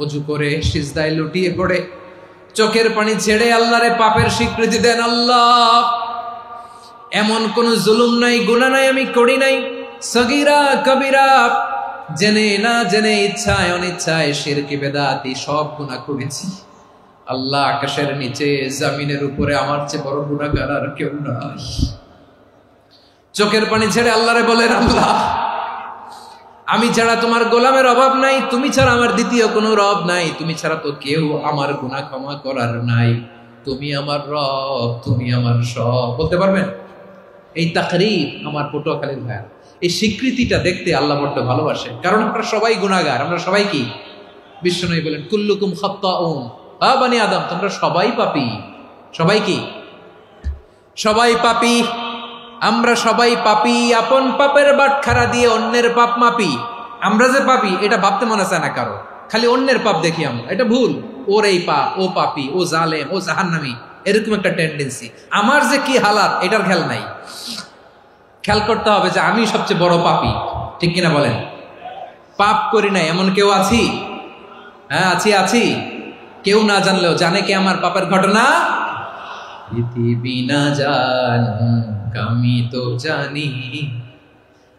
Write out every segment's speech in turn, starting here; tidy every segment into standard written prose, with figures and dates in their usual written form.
ওযু করে সিজদায় লুটিয়ে পড়ে চোখের পানি ছেড়ে আল্লাহরে পাপের স্বীকৃতি দেন। আল্লাহ, এমন কোন জুলুম নাই, গুনাহ নাই আমি করি নাই, সগীরা কবিরা, জেনে না জেনে, ইচ্ছায় অনিচ্ছায়, শিরকি বেদাতি সব গুনাহ করেছি। আল্লাহ, আকাশের নিচে জমিনের উপরে আমার চেয়ে বড় গুনাহগার আর কেউ নাই। চোখের পানি ছেড়ে আল্লাহরে বলেন, আল্লাহ, আমি ছাড়া তোমার গোলামের অভাব নাই, তুমি ছাড়া আমার দ্বিতীয় কোনো রব নাই, তুমি ছাড়া তো কেউ আমার গুনাহ ক্ষমা করার নাই, তুমি আমার রব, তুমি আমার সব। বলতে পারবেন? এই তাকরীর আমার পটুয়াখালীর ভাইয়া, এই স্বীকৃতিটা দেখতে আল্লাহ বড্ড ভালোবাসে, কারণ আমরা সবাই গুনাহগার। আমরা সবাই কি? বিশ্বনবী বলেন, কুল্লুকুম খাত্তাউন, আ বনি আদম, তোমরা সবাই পাপী। সবাই কি? সবাই পাপী। আমরা সবাই পাপী। আপন পাপের বাটখারা দিয়ে অন্যের পাপ মাপি। আমরা যে পাপী এটা ভাবতে মনে চায় না কারো, খালি অন্যের পাপ দেখি আমরা, এটা ভুল। ওর এই পাপ, ও পাপী, ও জালেম, ও জাহান্নামী, এরকম একটা টেন্ডেন্সি। আমার যে কি হালাত এটার খেয়াল নাই। খেয়াল করতে হবে যে আমি সবচেয়ে বড় পাপী, ঠিক কিনা বলেন? পাপ করি নাই এমন কেউ আছি? হ্যাঁ, আছি। কেউ না জানলেও জানে কে আমার পাপের ঘটনা? পৃথিবী না জানুক আমি তো জানি,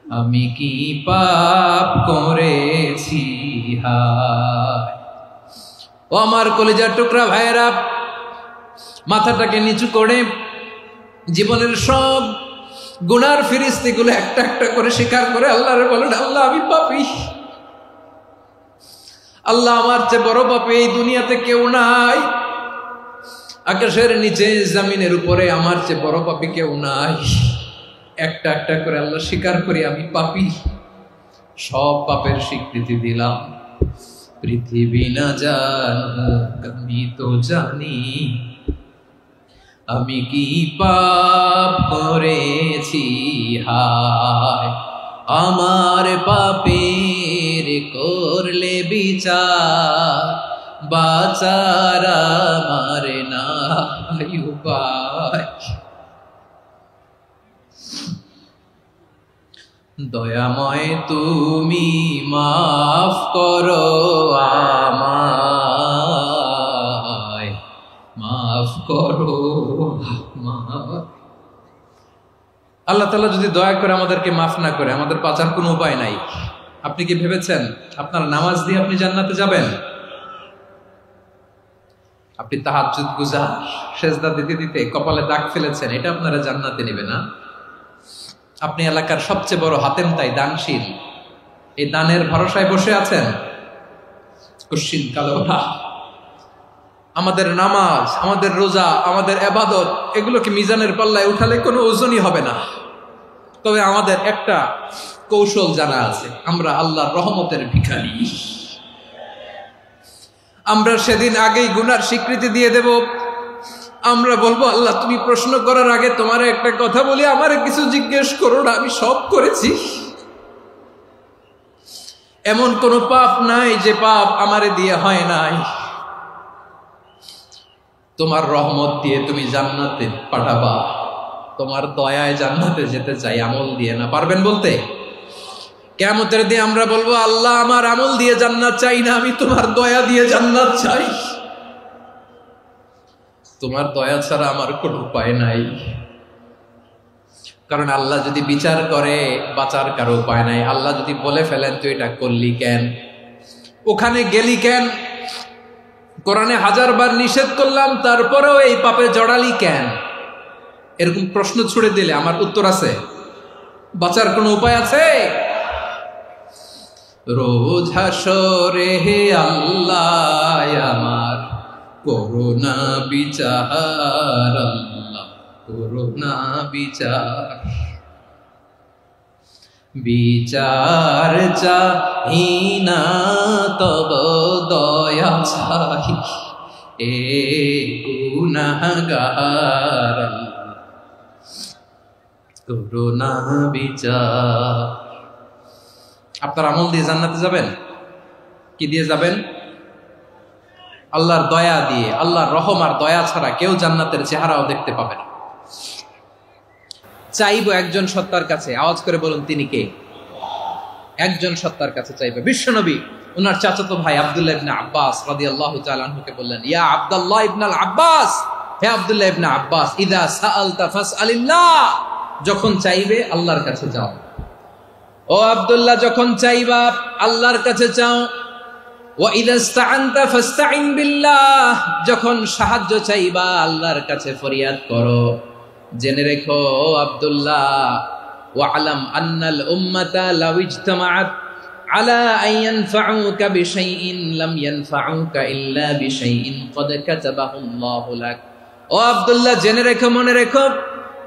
আমি কি পাপ করেছি। হায় ও আমার কলিজার টুকরা ভাইয়েরা, মাথাটাকে নিচু করে জীবনের সব গুনার ফিরিস্তিগুলো একটা একটা করে স্বীকার করে আল্লাহরে বলেন, আল্লাহ, আমি পাপী। আল্লাহ, আমার চেয়ে বড় পাপী এই দুনিয়াতে কেউ নাই। আকাশের নিচে জমিনের উপরে আমার চেয়ে বড় পাপী কেউ নাই। একটা একটা করে আল্লাহ স্বীকার করি আমি পাপী। সব পাপের স্বীকৃতি দিলাম। পৃথিবী না জানুক আমি তো জানি, আমি কি পাপ করেছি। হায় আমার পাপের করলে বিচার, বাঁচার আমার নাই উপায়। দয়াময় তুমি মাফ করো আমায়, মাফ করো আমায়। আল্লাহ তাআলা যদি দয়া করে আমাদেরকে মাফ না করে, আমাদের বাঁচার কোনো উপায় নাই। আপনি কি ভেবেছেন আপনার নামাজ দিয়ে আপনি জান্নাতে যাবেন? আপনি তাহাজ্জুদ গুজার, সেজদা দিতে দিতে কপালে দাগ ফেলেছেন, এটা আপনারা জান্নাতে নেবে না। আপনি এলাকার সবচেয়ে বড় হাতেম তাই দানশীল, এই দানের ভরসায় বসে আছেন, কুশ্চিন কালো না। আমাদের নামাজ, আমাদের রোজা, আমাদের ইবাদত, এগুলোকে মিজানের পাল্লায় উঠালে কোনো ওজনই হবে না। তবে আমাদের একটা কৌশল জানা আছে, আমরা আল্লাহর রহমতের ভিখারি। আমরা সেদিন আগেই গুনার স্বীকৃতি দিয়ে দেব। আমরা বলবো, আল্লাহ, তুমি প্রশ্ন করার আগে তোমার একটা কথা বলি, আমারে কিছু জিজ্ঞেস করো না, আমি সব করেছি। এমন কোন পাপ নাই যে পাপ আমারে দিয়ে হয় নাই। তোমার রহমত দিয়ে তুমি জান্নাতে পাঠাবা, তোমার দয়ায় জান্নাতে যেতে চাই, আমল দিয়ে না। পারবেন বলতে? কিয়ামতের দিন আমরা বলবো, আল্লাহ, আমার আমল দিয়ে জান্নাত চাই না, আমি তোমার দয়া দিয়ে জান্নাত চাই। তোমার দয়া ছাড়া আমার কোনো উপায় নাই। কারণ আল্লাহ যদি বিচার করে, বাঁচার কারো উপায় নাই। আল্লাহ যদি বলে ফেলেন তুই এটা করলি কেন, ওখানে গেলি কেন, কোরআনে 1000 বার নিষেধ করলাম তারপরেও এই পাপে জড়ালি কেন, এরকম প্রশ্ন ছুড়ে দিলে আমার উত্তর আছে? বাঁচার কোনো উপায় আছে? রোজ হাসরে হে আল্লাহ আমার করুণা বিচার, আল্লাহ করুণা বিচার। বিচার চাহি না তব দয়া চাহি, এ গুনাহগার, আল্লাহ করুণা বিচার। আপনার আমল দিয়ে জান্নাতে যাবেন? কি দিয়ে যাবেন? আল্লাহর দয়া দিয়ে। আল্লাহর রহম আর দয়া ছাড়া কেউ জান্নাতের চেহারাও দেখতে পাবে না। চাইবো একজন সত্তার কাছে, আওয়াজ করে বলুন তিনি কে? একজন সত্তার কাছে চাইবে, বিশ্বনবী ওনার চাচাতো ভাই আব্দুল্লাহ ইবনে আব্বাস রাদিয়াল্লাহু তাআলা আনহুকে বললেন, ইয়া আব্দুল্লাহ ইবনে আব্বাস, হে আব্দুল্লাহ ইবনে আব্বাস, ইযা সাআলতা ফাসআলিল্লাহ, যখন চাইবে আল্লাহর কাছে যাও। ও আব্দুল্লাহ, যখন চাইবা আল্লাহর কাছে চাও। ওয়া ইযা ইসতাআনতা ফাসতাইন বিল্লাহ, যখন সাহায্য চাইবা আল্লাহর কাছে ফরিয়াদ করো। জেনে রেখো আব্দুল্লাহ, ওয়া'লাম আন্নাল উম্মাতা লাউ ইজতামাআত আলা আন ইয়ানফাউকা বিশাইইন লাম ইয়ানফাউকা ইল্লা বিশাইইন ক্বাদ কাতাবাহু আল্লাহু লাক। ও আব্দুল্লাহ, জেনে রেখো, মনে রেখো,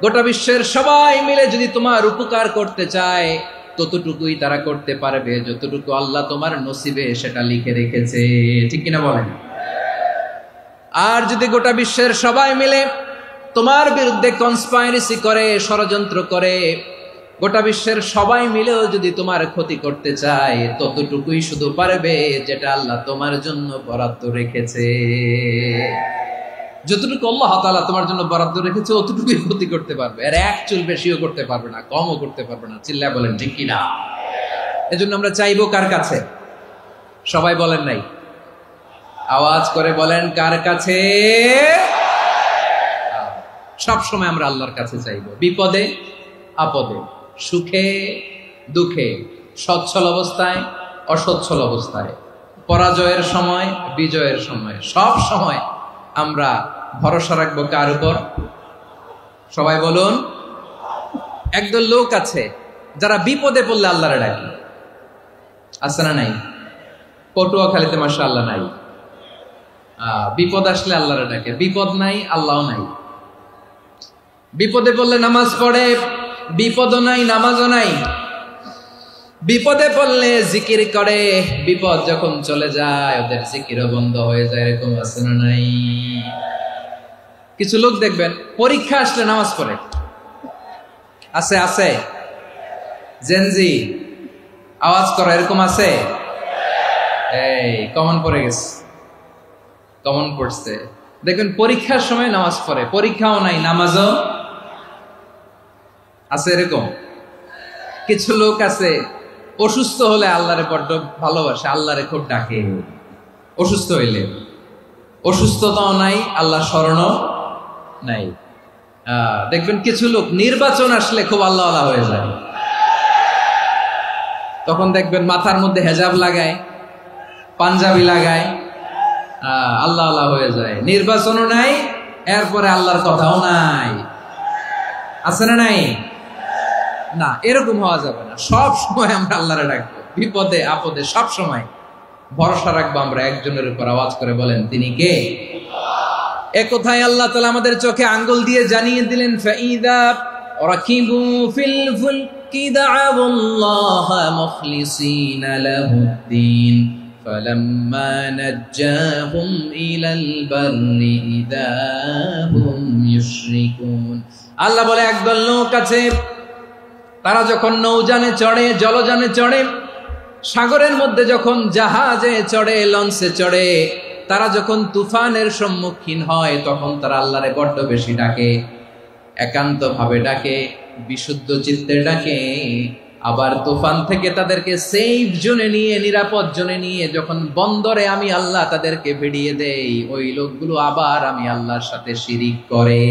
গোটা বিশ্বের সবাই মিলে যদি তোমার উপকার করতে চায় ততটুকুই তারা করতে পারবে যতটুকু আল্লাহ তোমার নসিবে সেটা লিখে রেখেছে। ঠিক কিনা বলেন? আর যদি গোটা বিশ্বের সবাই মিলে তোমার বিরুদ্ধে কনস্পাইরেসি করে, ষড়যন্ত্র করে, গোটা বিশ্বের সবাই মিলেও যদি তোমার ক্ষতি করতে চায় ততটুকুই শুধু পারবে যেটা আল্লাহ তোমার জন্য বরাদ্দ রেখেছে। যতটুকু আল্লাহ তাআলা তোমার জন্য বরাদ্দ রেখেছে অতটুকুই ক্ষতি করতে পারবে, আর এক চুল বেশিও করতে পারবে না, কমও করতে পারবে না। চিল্লায় বলেন ঠিক কিনা? এজন্য আমরা চাইবো কার কাছে? সবাই বলেন নাই, আওয়াজ করে বলেন কার কাছে? সব সময় আমরা আল্লাহর কাছে চাইবো, বিপদে আপদে, সুখে দুঃখে, সচ্ছল অবস্থায় অসচ্ছল অবস্থায়, পরাজয়ের সময় বিজয়ের সময়, সব সময় আমরা ভরসা রাখবো কার উপর? সবাই বলুন। একদল লোক আছে যারা বিপদে পড়লে আল্লাহরে ডাকে, আছে না নাই? পটুয়াখালীতে মাশাআল্লাহ নাই। বিপদ আসলে আল্লাহরে ডাকে, বিপদ নাই আল্লাহও নাই। বিপদে পড়লে নামাজ পড়ে, বিপদও নাই নামাজও নাই। বিপদে পড়লে জিকির করে, বিপদ যখন চলে যায় ওদের জিকিরও বন্ধ হয়ে যায়। এরকম আছে না নাই? কিছু লোক দেখবেন পরীক্ষা আসলে নামাজ পড়ে, আছে আছে। জেনজি আওয়াজ করো, এরকম আছে? এই কমন পড়ে গেছে, কমন পড়ছে। দেখবেন পরীক্ষার সময় নামাজ পড়ে, পরীক্ষাও নাই নামাজও আছে। এরকম কিছু লোক আছে অসুস্থ হলে আল্লাহরে বড্ড ভালোবাসে, আল্লাহরে খুব ডাকে। অসুস্থ হইলে অসুস্থতাও নাই, আল্লাহ স্মরণও নাই। দেখবেন কিছু লোক নির্বাচন আসলে খুব আল্লাহ আল্লাহ হয়ে যায়, তখন দেখবেন মাথার মধ্যে হেজাব লাগায়, পাঞ্জাবি লাগায়, আল্লাহ আল্লাহ হয়ে যায়। নির্বাচনও নাই, এরপরে আল্লাহর কথাও নাই। আছে না নাই? না, এরকম হওয়া যাবে না। সব সময় আমরা আল্লাহরে ডাকবো, বিপদে আপদে সব সময় ভরসা রাখবো আমরা একজনের উপর। আওয়াজ করে বলেন তিনি কে? এ কথায় আল্লাহ তাআলা আমাদের চোখে আঙ্গুল দিয়ে জানিয়ে দিলেন, ফাইদা রাকিবু ফিল ফুলকি দা'আউল্লাহা মুখলিসিনা লাহুদ্দিন ফালাম্মা নাজ্জাহুম ইলাল বাররি ইযা হুম ইউশরিকুন। আল্লাহ বলে একদল লোক আছে, তারা যখন নৌযানে চড়ে, জলযানে চড়ে, সাগরের মধ্যে যখন জাহাজে চড়ে, লঞ্চে চড়ে, তারা যখন তুফানের সম্মুখীন হয় তখন তারা আল্লাহরে বড্ড বেশি ডাকে, একান্ত ভাবে ডাকে, বিশুদ্ধ চিত্তে ডাকে। আবার তুফান থেকে তাদেরকে সেফ জোনে নিয়ে, নিরাপদ জোনে নিয়ে যখন বন্দরে আমি আল্লাহ তাদেরকে ভিড়িয়ে দেই, ওই লোকগুলো আবার আমি আল্লাহর সাথে শিরিক করে।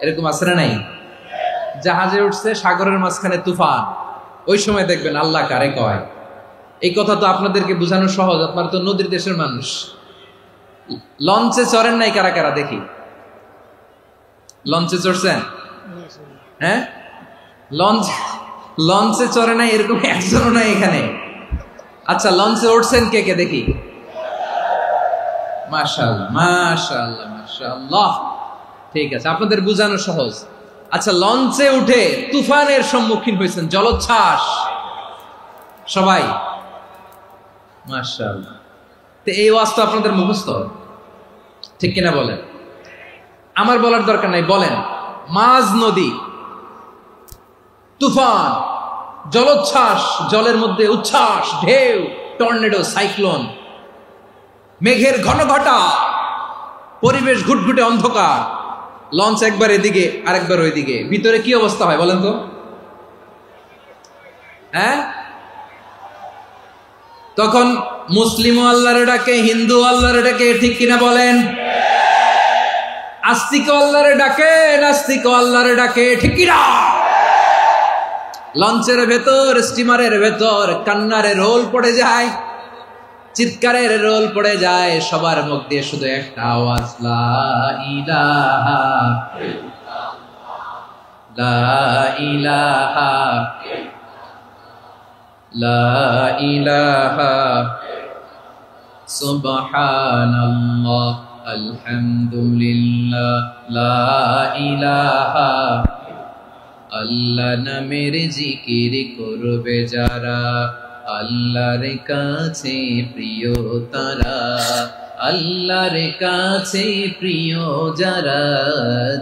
এরকম আছে না নাই? জাহাজে উঠছে, সাগরের মাঝখানে তুফান, ওই সময় দেখবেন আল্লাহ কারে কয়। এই কথা তো আপনাদেরকে বোঝানো সহজ, আপনারা তো নদীর দেশের মানুষ। লঞ্চে চড়েন নাই কারা কারা? দেখি, লঞ্চে চড়ছেন? হ্যাঁ, লঞ্চে চড়ে নাই এরকম একজনও নাই এখানে। আচ্ছা, লঞ্চে উঠছেন কে কে? দেখি। মাশাআল্লাহ মাশাআল্লাহ মাশাআল্লাহ, ঠিক আছে, আপনাদের বোঝানো সহজ। আচ্ছা, লঞ্চে উঠে তুফানের সম্মুখীন হয়েছেন, জলোচ্ছ্বাস, সবাই? মাশাআল্লাহ। তো এই ওয়াজ তো আপনাদের মুখস্থ, ঠিক কিনা বলেন? আমার বলার দরকার নাই, বলেন। মাঝ নদী, তুফান, জলোচ্ছ্বাস, জলের মধ্যে উচ্ছ্বাস, ঢেউ, টর্নেডো, সাইক্লোন, মেঘের ঘনঘটা, পরিবেশ ঘুটঘুটে অন্ধকার, লঞ্চ একবার এদিকে আরেকবার ওইদিকে, ভিতরে কি অবস্থা হয় বলেন তো? হ্যাঁ, তখন মুসলিমও আল্লাহর ডাকে, হিন্দু আল্লাহর ডাকে, ঠিক কিনা বলেন? আস্তিক আল্লাহর ডাকে, নাস্তিক আল্লাহর ডাকে, ঠিক কিনা? লঞ্চের ভেতর, স্টিমারের ভেতর কান্নারের রোল পড়ে যায়, চিৎকারের রোল পড়ে যায়, সবার মুখ দিয়ে শুধু একটা আওয়াজ, লা ইলাহা লা ইলাহা লা ইলাহা সুবহানাল্লাহ আলহামদুলিল্লাহ লা ইলাহা। আল্লাহ নামের জিকির করবে যারা, আল্লাহর কাছে প্রিয় তারা, আল্লাহর কাছে প্রিয় যারা,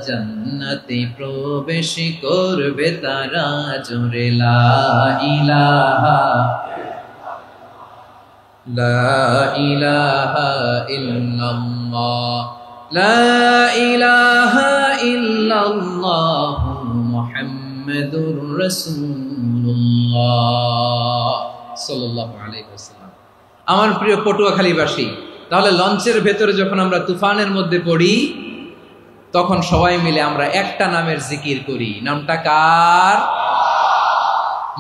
জান্নাতে প্রবেশ করবে তারা, জোরে লা ইলাহা লা ইলাহা ইল্লাল্লাহ লা ইলাহা ইল্লাল্লাহ মুহাম্মাদুর রাসূলুল্লাহ সাল্লাল্লাহু আলাইহি ওয়াসাল্লাম। আমার প্রিয় পটুয়াখালীবাসী, তাহলে লঞ্চের ভেতরে যখন আমরা তুফানের মধ্যে পড়ি, তখন সবাই মিলে আমরা একটা নামের জিকির করি। নামটা কার?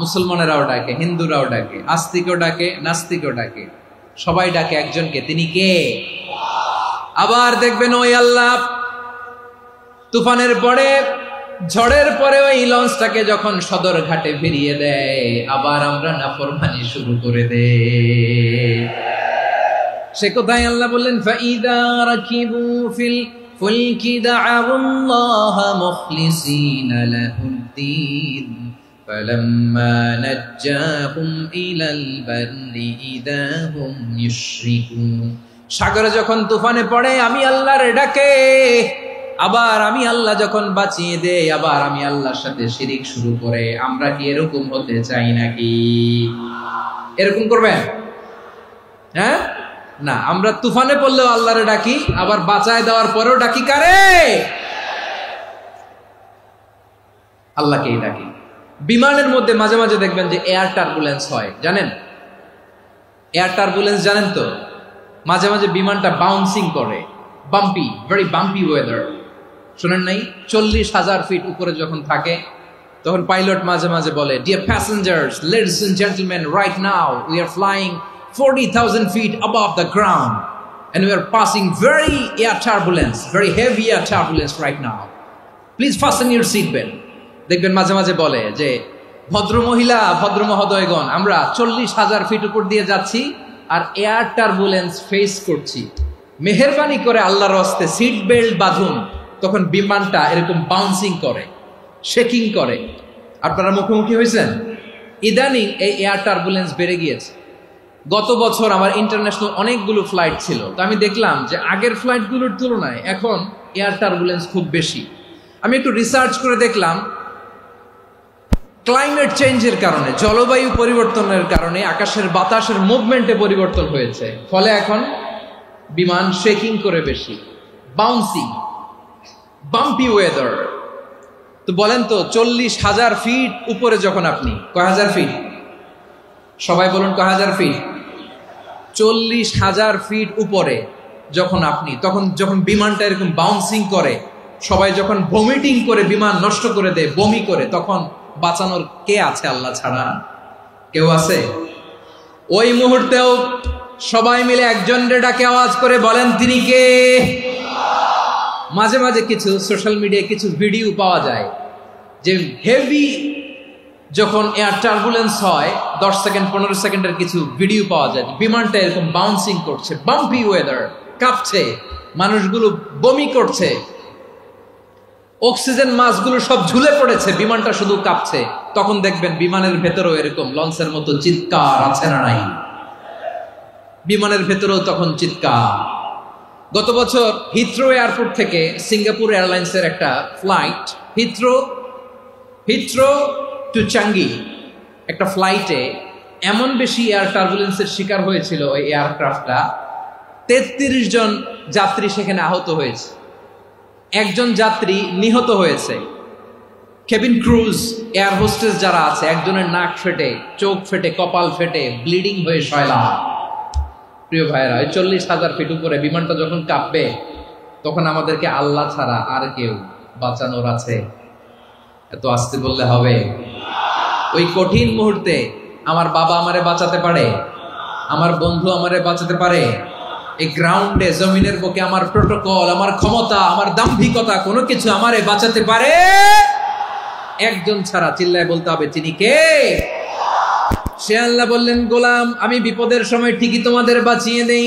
মুসলমানেরাও ডাকে, হিন্দুরাও ডাকে, আস্তিকও ডাকে, নাস্তিকও ডাকে, সবাই ডাকে একজনকে, তিনি কে? আবার দেখবেন ওই আল্লাহ তুফানের পরে, ঝড়ের পরে ওই লঞ্চটাকে যখন সদর ঘাটে ফিরিয়ে দেয়, আবার আমরা নাফরমানি শুরু করে দেই। সে কোথায়? আল্লাহ বললেন, ফাইদা রাকিবু ফিল ফুলকি দা'আউল্লাহা মুখলিসিনা লাহুদ্দীন ফালাম্মা নাজ্জাহুম ইলাল বাররি ইযা হুম ইউশরিকুন। সাগরে যখন তুফানে পড়ে আমি আল্লাহর ডাকে, আবার আমি আল্লাহ যখন বাঁচিয়ে দেই, আবার আমি আল্লাহর সাথে শিরিক শুরু করে। আমরা কি এরকম হতে চাই নাকি? এরকম করবেন? হ্যাঁ না, আমরা তুফানে পড়লেও আল্লাহরে ডাকি, আবার বাঁচায় দেওয়ার পরেও ডাকি কারে? আল্লাহকেই ডাকি। বিমানের মধ্যে মাঝে মাঝে দেখবেন যে এয়ার টার্বুলেন্স হয়, জানেন? এয়ার টার্বুলেন্স জানেন তো? মাঝে মাঝে বিমানটা বাউন্সিং করে, বাম্পি, ভেরি বাম্পি ওয়েদার। শোনেন নাই? 40,000 ফিট উপরে যখন থাকে, তখন পাইলট মাঝে মাঝে বলে, dear passengers, ladies and gentleman, right now we are flying 40,000 feet above the ground and we are passing very air turbulence, very heavy air turbulence right now. Please fasten your seat belt. দেখবেন মাঝে মাঝে বলে যে, ভদ্র মহিলা, ভদ্র মহোদয়গণ, আমরা 40,000 ফিট উপর দিয়ে যাচ্ছি আর এয়ার টার্বুলেন্স ফেস করছি, মেহেরবানি করে আল্লাহর রাস্তে সিট বেল্ট বাঁধুন। তখন বিমানটা এরকম বাউন্সিং করে, শেকিং করে। আপনারা মুখোমুখি হয়েছেন? ইদানিং এই এয়ার টার্বুলেন্স বেড়ে গিয়েছে। গত বছর আমার ইন্টারন্যাশনাল অনেকগুলো ফ্লাইট ছিল, তো আমি দেখলাম যে আগের ফ্লাইটগুলোর তুলনায় এখন এয়ার টার্বুলেন্স খুব বেশি। আমি একটু রিসার্চ করে দেখলাম, ক্লাইমেট চেঞ্জের কারণে, জলবায়ু পরিবর্তনের কারণে আকাশের বাতাসের মুভমেন্টে পরিবর্তন হয়েছে, ফলে এখন বিমান শেকিং করে বেশি, বাউন্সিং, বাম্পি ওয়েদার। তো বলেন তো, 40,000 ফিট উপরে যখন আপনি, কয় হাজার ফিট? সবাই বলুন কয় হাজার ফিট? 40,000 ফিট উপরে যখন আপনি, তখন যখন বিমানটা এরকম বাউন্সিং করে, সবাই যখন ভমিটিং করে বিমান নষ্ট করে দেয়, বমি করে, তখন বাঁচানোর কে আছে আল্লাহ ছাড়া? কেউ আছে? ওই মুহূর্তেও সবাই মিলে একজনের ডাকে আওয়াজ করে বলেন, তিনি কে? মাঝে মাঝে কিছু সোশ্যাল মিডিয়ায় কিছু ভিডিও পাওয়া যায় যে হেভি যখন এয়ার টার্বুলেন্স হয়, 10 সেকেন্ড 15 সেকেন্ডের কিছু ভিডিও পাওয়া যায়, বিমানটা এরকম বাউন্সিং করছে, বাম্পি ওয়েদার, কাঁপছে, মানুষগুলো বমি করছে, অক্সিজেন মাস্কগুলো সব ঝুলে পড়েছে, বিমানটা শুধু কাঁপছে। তখন দেখবেন বিমানের ভেতরেও এরকম লঞ্চের মতো চিৎকার আছে না নাই? বিমানের ভেতরেও তখন চিৎকার। গত বছর হিথ্রো এয়ারপোর্ট থেকে সিঙ্গাপুর এয়ারলাইন্সের একটা ফ্লাইট, হিথ্রো টু চাঙ্গি, একটা ফ্লাইটে এমন বেশি এয়ার টার্বুলেন্সের শিকার হয়েছিল ওই এয়ারক্রাফটটা, 33 জন যাত্রী সেখানে আহত হয়েছে, একজন যাত্রী নিহত হয়েছে। কেবিন ক্রুজ এয়ার হোস্টেস যারা আছে, একজনের নাক ফেটে, চোখ ফেটে, কপাল ফেটে, ব্লিডিং হয়ে শয়লা। প্রিয় ভাইয়েরা, 40,000 ফিট উপরে বিমানটা যখন কাঁপবে, তখন আমাদেরকে আল্লাহ ছাড়া আর কেউ বাঁচানোর আছে? এত আস্তে বললে হবে? ওই কঠিন মুহূর্তে আমার বাবা আমারে বাঁচাতে পারে, আমার বন্ধু আমারে বাঁচাতে পারে? এই গ্রাউন্ডে, জমিনের বুকে আমার প্রোটোকল, আমার ক্ষমতা, আমার দাম্ভিকতা, কোনো কিছু আমারে বাঁচাতে পারে? একজন ছাড়া। চিল্লায় বলতে হবে, তিনি কে? সে আল্লাহ বললেন, গোলাম আমি বিপদের সময় ঠিকই তোমাদের বাঁচিয়ে দেই।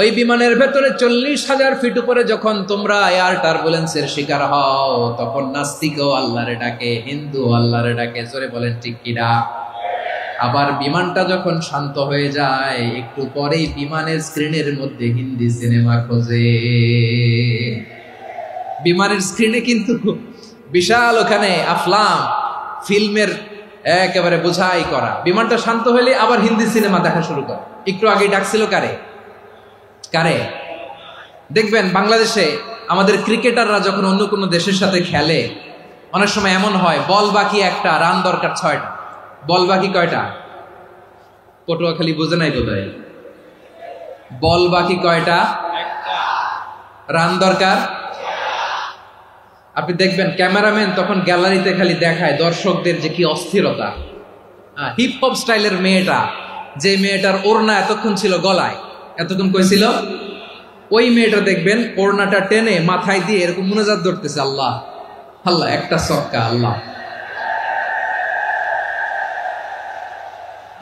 ওই বিমানের ভেতরে 40,000 ফিট উপরে যখন তোমরা এয়ার টার্বুলেন্সের শিকার হও, তখন নাস্তিকও আল্লাহরে ডাকে, হিন্দু আল্লাহরে ডাকে। জোরে বলেন ঠিক কিনা? আবার বিমানটা যখন শান্ত হয়ে যায়, একটু পরেই বিমানের স্ক্রিনের মধ্যে হিন্দি সিনেমা খোঁজে। বিমানের স্ক্রিনে কিন্তু বিশাল ওখানে আফলাম ফিল্মের একেবারে বোঝাই করা। বিমানটা শান্ত হলে আবার হিন্দি সিনেমা দেখা শুরু করে। একটু আগে ডাকছিল কারে? কারে? দেখবেন বাংলাদেশে আমাদের ক্রিকেটাররা যখন অন্য কোনো দেশের সাথে খেলে, অনেক সময় এমন হয়, বল বাকি একটা, রান দরকার 6টা। বল বাকি কয়টা? পটুয়াখালী বুঝে নাই বোধহয়। বল বাকি কয়টা? রান দরকার। আপনি দেখবেন ক্যামেরাম্যান তখন গ্যালারিতে খালি দেখায় দর্শকদের যে কি অস্থিরতা। হিপ হপ স্টাইলের মেয়েটা, যে মেয়েটার ওড়না এতক্ষণ ছিল গলায়, এতক্ষণ কইছিল, ওই মেয়েটা দেখবেন ওড়নাটা টেনে মাথায় দিয়ে এরকম মুনাজাত ধরতেছে, আল্লাহ আল্লাহ, একটা সক্কা, আল্লাহ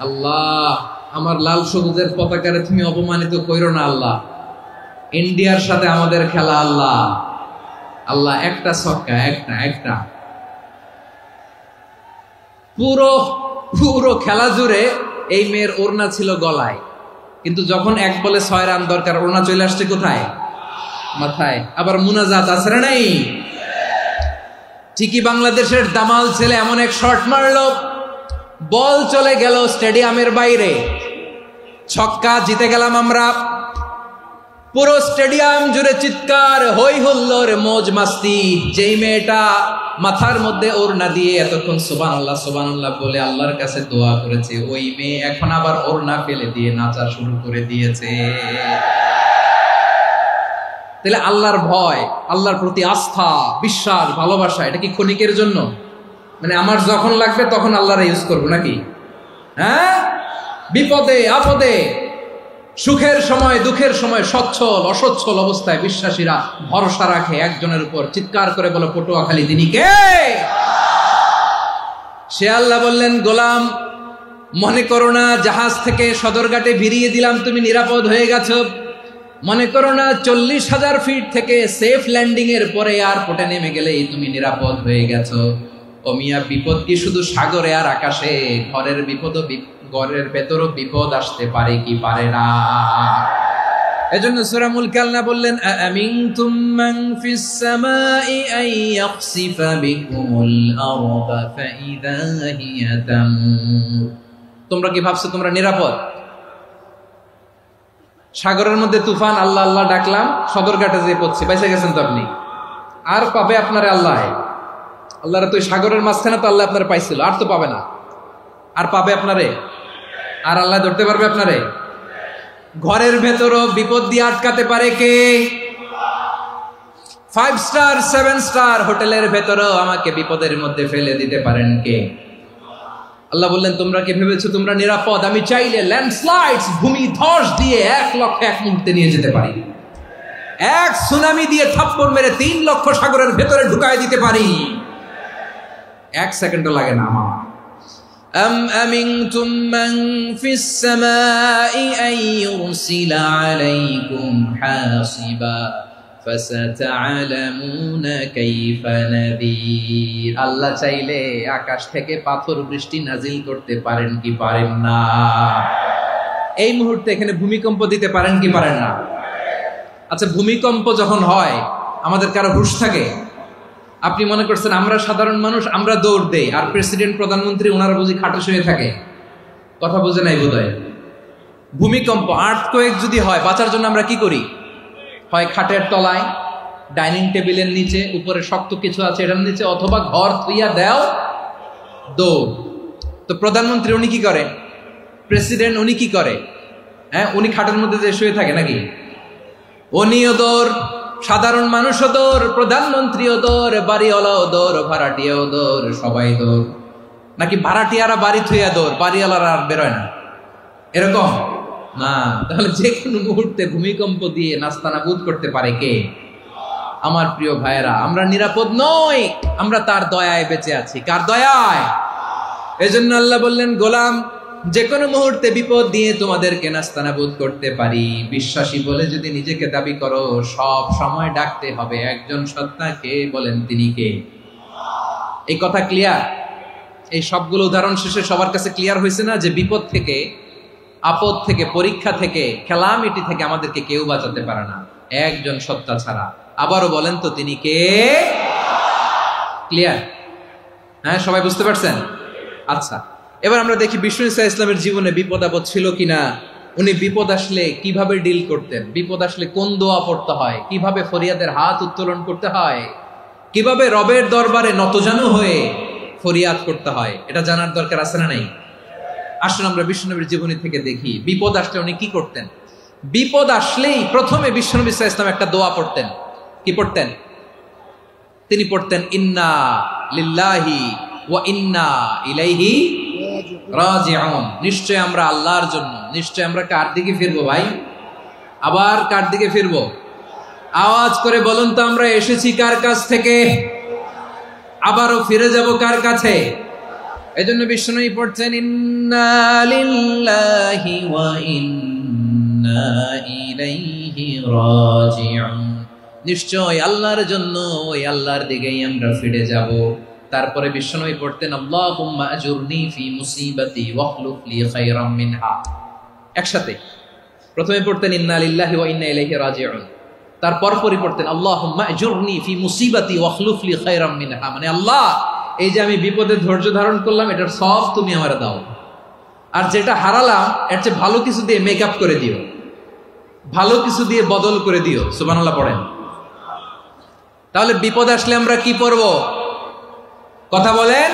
আল্লাহ, আমার লাল সবুজের পতাকারে তুমি অপমানিত কইরো না আল্লাহ, ইন্ডিয়ার সাথে আমাদের খেলা আল্লাহ আল্লাহ, একটা সক্কা, একটা একটা। পুরো পুরো খেলা জুড়ে এই মেয়ের ওড়না ছিল গলায়, কিন্তু যখন 1 বলে 6 রান দরকার, ওড়না চলে আসছে কোথায়? মাথায়। আবার মুনাজাত আছে না নাই? ঠিকই বাংলাদেশের দামাল ছেলে এমন এক শট মারলো, বল চলে গেল স্টেডিয়ামের বাইরে, ছক্কা, জিতে গেলাম আমরা। পুরো স্টেডিয়াম জুড়ে চিৎকার, হই হুল্লোর, মৌজ মাস্তি। যেই মেয়েটা মাথার মধ্যে ওড়না দিয়ে এতক্ষণ সুবহানাল্লাহ সুবহানাল্লাহ বলে আল্লাহর কাছে দোয়া করেছে, ওই মেয়ে এখন আবার ওড়না ফেলে দিয়ে নাচা শুরু করে দিয়েছে। তাহলে আল্লাহর ভয়, আল্লাহর প্রতি আস্থা, বিশ্বাস, ভালোবাসা, এটা কি ক্ষণিকের জন্য? মানে আমার যখন লাগবে তখন আল্লাহরে ইউজ করবো নাকি? হ্যাঁ, বিপদে আপদে, সুখের সময় দুঃখের সময়, সচ্ছল অসচ্ছল অবস্থায় বিশ্বাসীরা ভরসা রাখে একজনের উপর। চিৎকার করে বলো, পটুয়াখালী তিনি কে? সে আল্লাহ বললেন, গোলাম মনে করো না জাহাজ থেকে সদরঘাটে ভিড়িয়ে দিলাম, তুমি নিরাপদ হয়ে গেছো। মনে করো না 40,000 ফিট থেকে সেফ ল্যান্ডিং এর পরে এয়ারপোর্টে নেমে গেলেই তুমি নিরাপদ হয়ে গেছো। ও মিয়া, বিপদ কি শুধু সাগরে আর আকাশে? ঘরের বিপদও, ঘরের ভেতরও বিপদ আসতে পারে কি পারে না? এজন্য সূরা মুলক আল্লাহ বললেন, আমিনতুম মান ফিস সামাই আন ইয়াখসিফা বিকুমুল আরদা ফাইযা হিয়া তামুর। তোমরা কি ভাবছো তোমরা নিরাপদ? সাগরের মধ্যে তুফান, আল্লাহ আল্লাহ ডাকলাম, সদরঘাটে যেয়ে পড়ছে, বেঁচে গেছেন তো আপনি। আর পাবে আপনারে আল্লাহ? আল্লাহরা তো সাগরের মাঝখানে তো আল্লাহ আপনার পাইছিল, আর তো পাবে না। আর পাবে আপনারে? আর আল্লাহ ধরতে পারবে আপনারে? ঘরের ভেতরও বিপদ দিয়ে আটকাতে পারে কে? 5 স্টার 7 স্টার হোটেলের ভেতরেও আমাকে বিপদের মধ্যে ফেলে দিতে পারেন কে? আল্লাহ বললেন, তোমরা কি ভেবেছো তোমরা নিরাপদ? আমি চাইলে ল্যান্ডস্লাইডস, ভূমি ধস দিয়ে 1 লক্ষ 1 মুহূর্তে নিয়ে যেতে পারি। 1 সুনামি দিয়ে থাপ্পড় মেরে 3 লক্ষ সাগরের ভেতরে ঢুকায় দিতে পারি। 1 সেকেন্ডও লাগে না আমার। أم أمنتم من في السماء أن يرسل عليكم حاصبا فستعلمون كيف نذير। আল্লাহ চাইলে আকাশ থেকে পাথর বৃষ্টি নাজিল করতে পারেন কি পারেন না? এই মুহূর্তে এখানে ভূমিকম্প দিতে পারেন কি পারেন না? আচ্ছা, ভূমিকম্প যখন হয় আমাদের কারো হুঁশ থাকে? আপনি মনে করছেন আমরা সাধারণ মানুষ, আমরা দৌড় দেই, আর প্রেসিডেন্ট প্রধানমন্ত্রী ওনারা বুঝি খাটে শুয়ে থাকে? কথা বুঝে নাই বোধহয়। ভূমিকম্প, আর্থকোয়েক যদি হয়, বাঁচার জন্য আমরা কি করি? হয় খাটের তলায়, ডাইনিং টেবিলের নিচে, উপরে শক্ত কিছু আছে এটার নিচে, অথবা ঘর থুইয়া দেও দৌড়। তো প্রধানমন্ত্রী উনি কি করে, প্রেসিডেন্ট উনি কি করে? হ্যাঁ, উনি খাটের মধ্যে যে শুয়ে থাকে নাকি? উনিও দৌড়, সাধারণ মানুষও দৌড়, প্রধানমন্ত্রীও দৌড়, বাড়িওয়ালাও দৌড়, ভাড়াটিয়াও দৌড়, সবাই দৌড়। নাকি ভাড়াটিয়ারা বাড়ি থুইয়া দৌড়, বাড়িওয়ালারা আর বেরোয় না, এরকম না? তাহলে যে কোনো মুহূর্তে ভূমিকম্প দিয়ে নাস্তানাবুদ করতে পারে কে? আমার প্রিয় ভাইয়েরা, আমরা নিরাপদ নই, আমরা তার দয়ায় বেঁচে আছি। কার দয়ায়? এজন্য আল্লাহ বললেন, গোলাম যে কোনো মুহূর্তে বিপদ দিয়ে তোমাদেরকে নাস্তানাবুদ করতে পারি। বিশ্বাসী বলে যদি নিজেকে দাবি করো, সব সময় ডাকতে হবে একজন সত্তাকে। বলেন তিনি কে? এই কথা ক্লিয়ার? এই সবগুলো উদাহরণ শেষে সবার কাছে ক্লিয়ার হয়েছে না যে বিপদ থেকে, আপদ থেকে, পরীক্ষা থেকে, খেলামিটি থেকে আমাদেরকে কেউ বাঁচাতে পারে না একজন সত্তা ছাড়া। আবারও বলেন তো তিনি কে? ক্লিয়ার? হ্যাঁ, সবাই বুঝতে পারছেন? আচ্ছা, এবার আমরা দেখি বিষ্ণু ঈসা ইসলামের জীবনে বিপদ আপদ ছিল কিনা। উনি বিপদ আসলে কিভাবে ডিল করতেন, বিপদ আসলে কোন দোয়া পড়তে হয়, কিভাবে ফরিয়াদের হাত উত্তোলন করতে হয়, কিভাবে রবের দরবারে নতজানু হয়ে ফরিয়াদ করতে হয়, এটা জানার দরকার আছে না নাই? আসুন আমরা বিশ্বনবীর জীবনী থেকে দেখি বিপদ আসলে উনি কি করতেন। বিপদ আসলেই প্রথমে বিশ্বনবী সাল্লাল্লাহু আলাইহি ওয়াসাল্লাম একটা দোয়া পড়তেন। কি পড়তেন? তিনি পড়তেন, ইন্না লিল্লাহি ওয়া ইন্না ইলাইহি রাজিউন। নিশ্চয় আমরা আল্লাহর জন্য, নিশ্চয় আমরা কার দিকে ফিরবো ভাই? আবার কার দিকে ফিরবো? আওয়াজ করে বলুন তো, আমরা এসেছি কার কাছ থেকে, আবারও ফিরে যাব কার কাছে? এজন্য বিষ্ণুই পড়ছেন, ইন্না লিল্লাহি ওয়া ইন্না ইলাইহি রাজিউন। নিশ্চয় আল্লাহর জন্য, ওই আল্লাহর দিকেই আমরা ফিরে যাব। তারপরে বিষ্ণুই পড়তেন, আল্লাহুম্মা আজুরনি ফি মুসিবাতি ওয়াখলুফ লি খায়রাম মিনহা। একসাথে প্রথমে পড়তেন ইন্না লিল্লাহি ওয়া ইন্না ইলাইহি রাজিউন, তারপর পরে পড়তেন আল্লাহুম্মা আজুরনি ফি মুসিবাতি ওয়াখলুফ লি খায়রাম মিনহা। মানে আল্লাহ, এই যে আমি বিপদে ধৈর্য ধারণ করলাম, এটার সব তুমি আমারে দাও, আর যেটা হারালাম এর চেয়ে ভালো কিছু দিয়ে মেকআপ করে দিও, ভালো কিছু দিয়ে বদল করে দিও। সুবহানাল্লাহ পড়েন। তাহলে বিপদ আসলে আমরা কি পড়ব? কথা বলেন।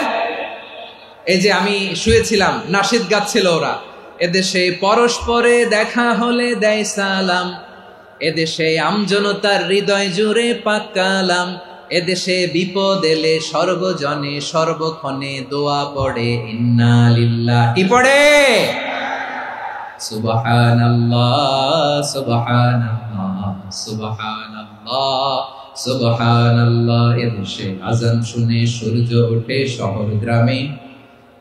এই যে আমি শুয়েছিলাম, নাশিদ গাচ্ছিল ওরা, এদেশে পরস্পরে দেখা হলে দেয় সালাম, এদেশে আমজনতার হৃদয় জুড়ে পাকালাম, এদেশে বিপদ এলে সর্বজনে সর্বক্ষণে দোয়া পড়ে ইন্না লিল্লাহি। কি পড়ে? সুবহানাল্লাহ সুবহানাল্লাহ সুবহানাল্লাহ সুবহানাল্লাহ। এদেশে আজান শুনে সূর্য ওঠে শহর গ্রামে,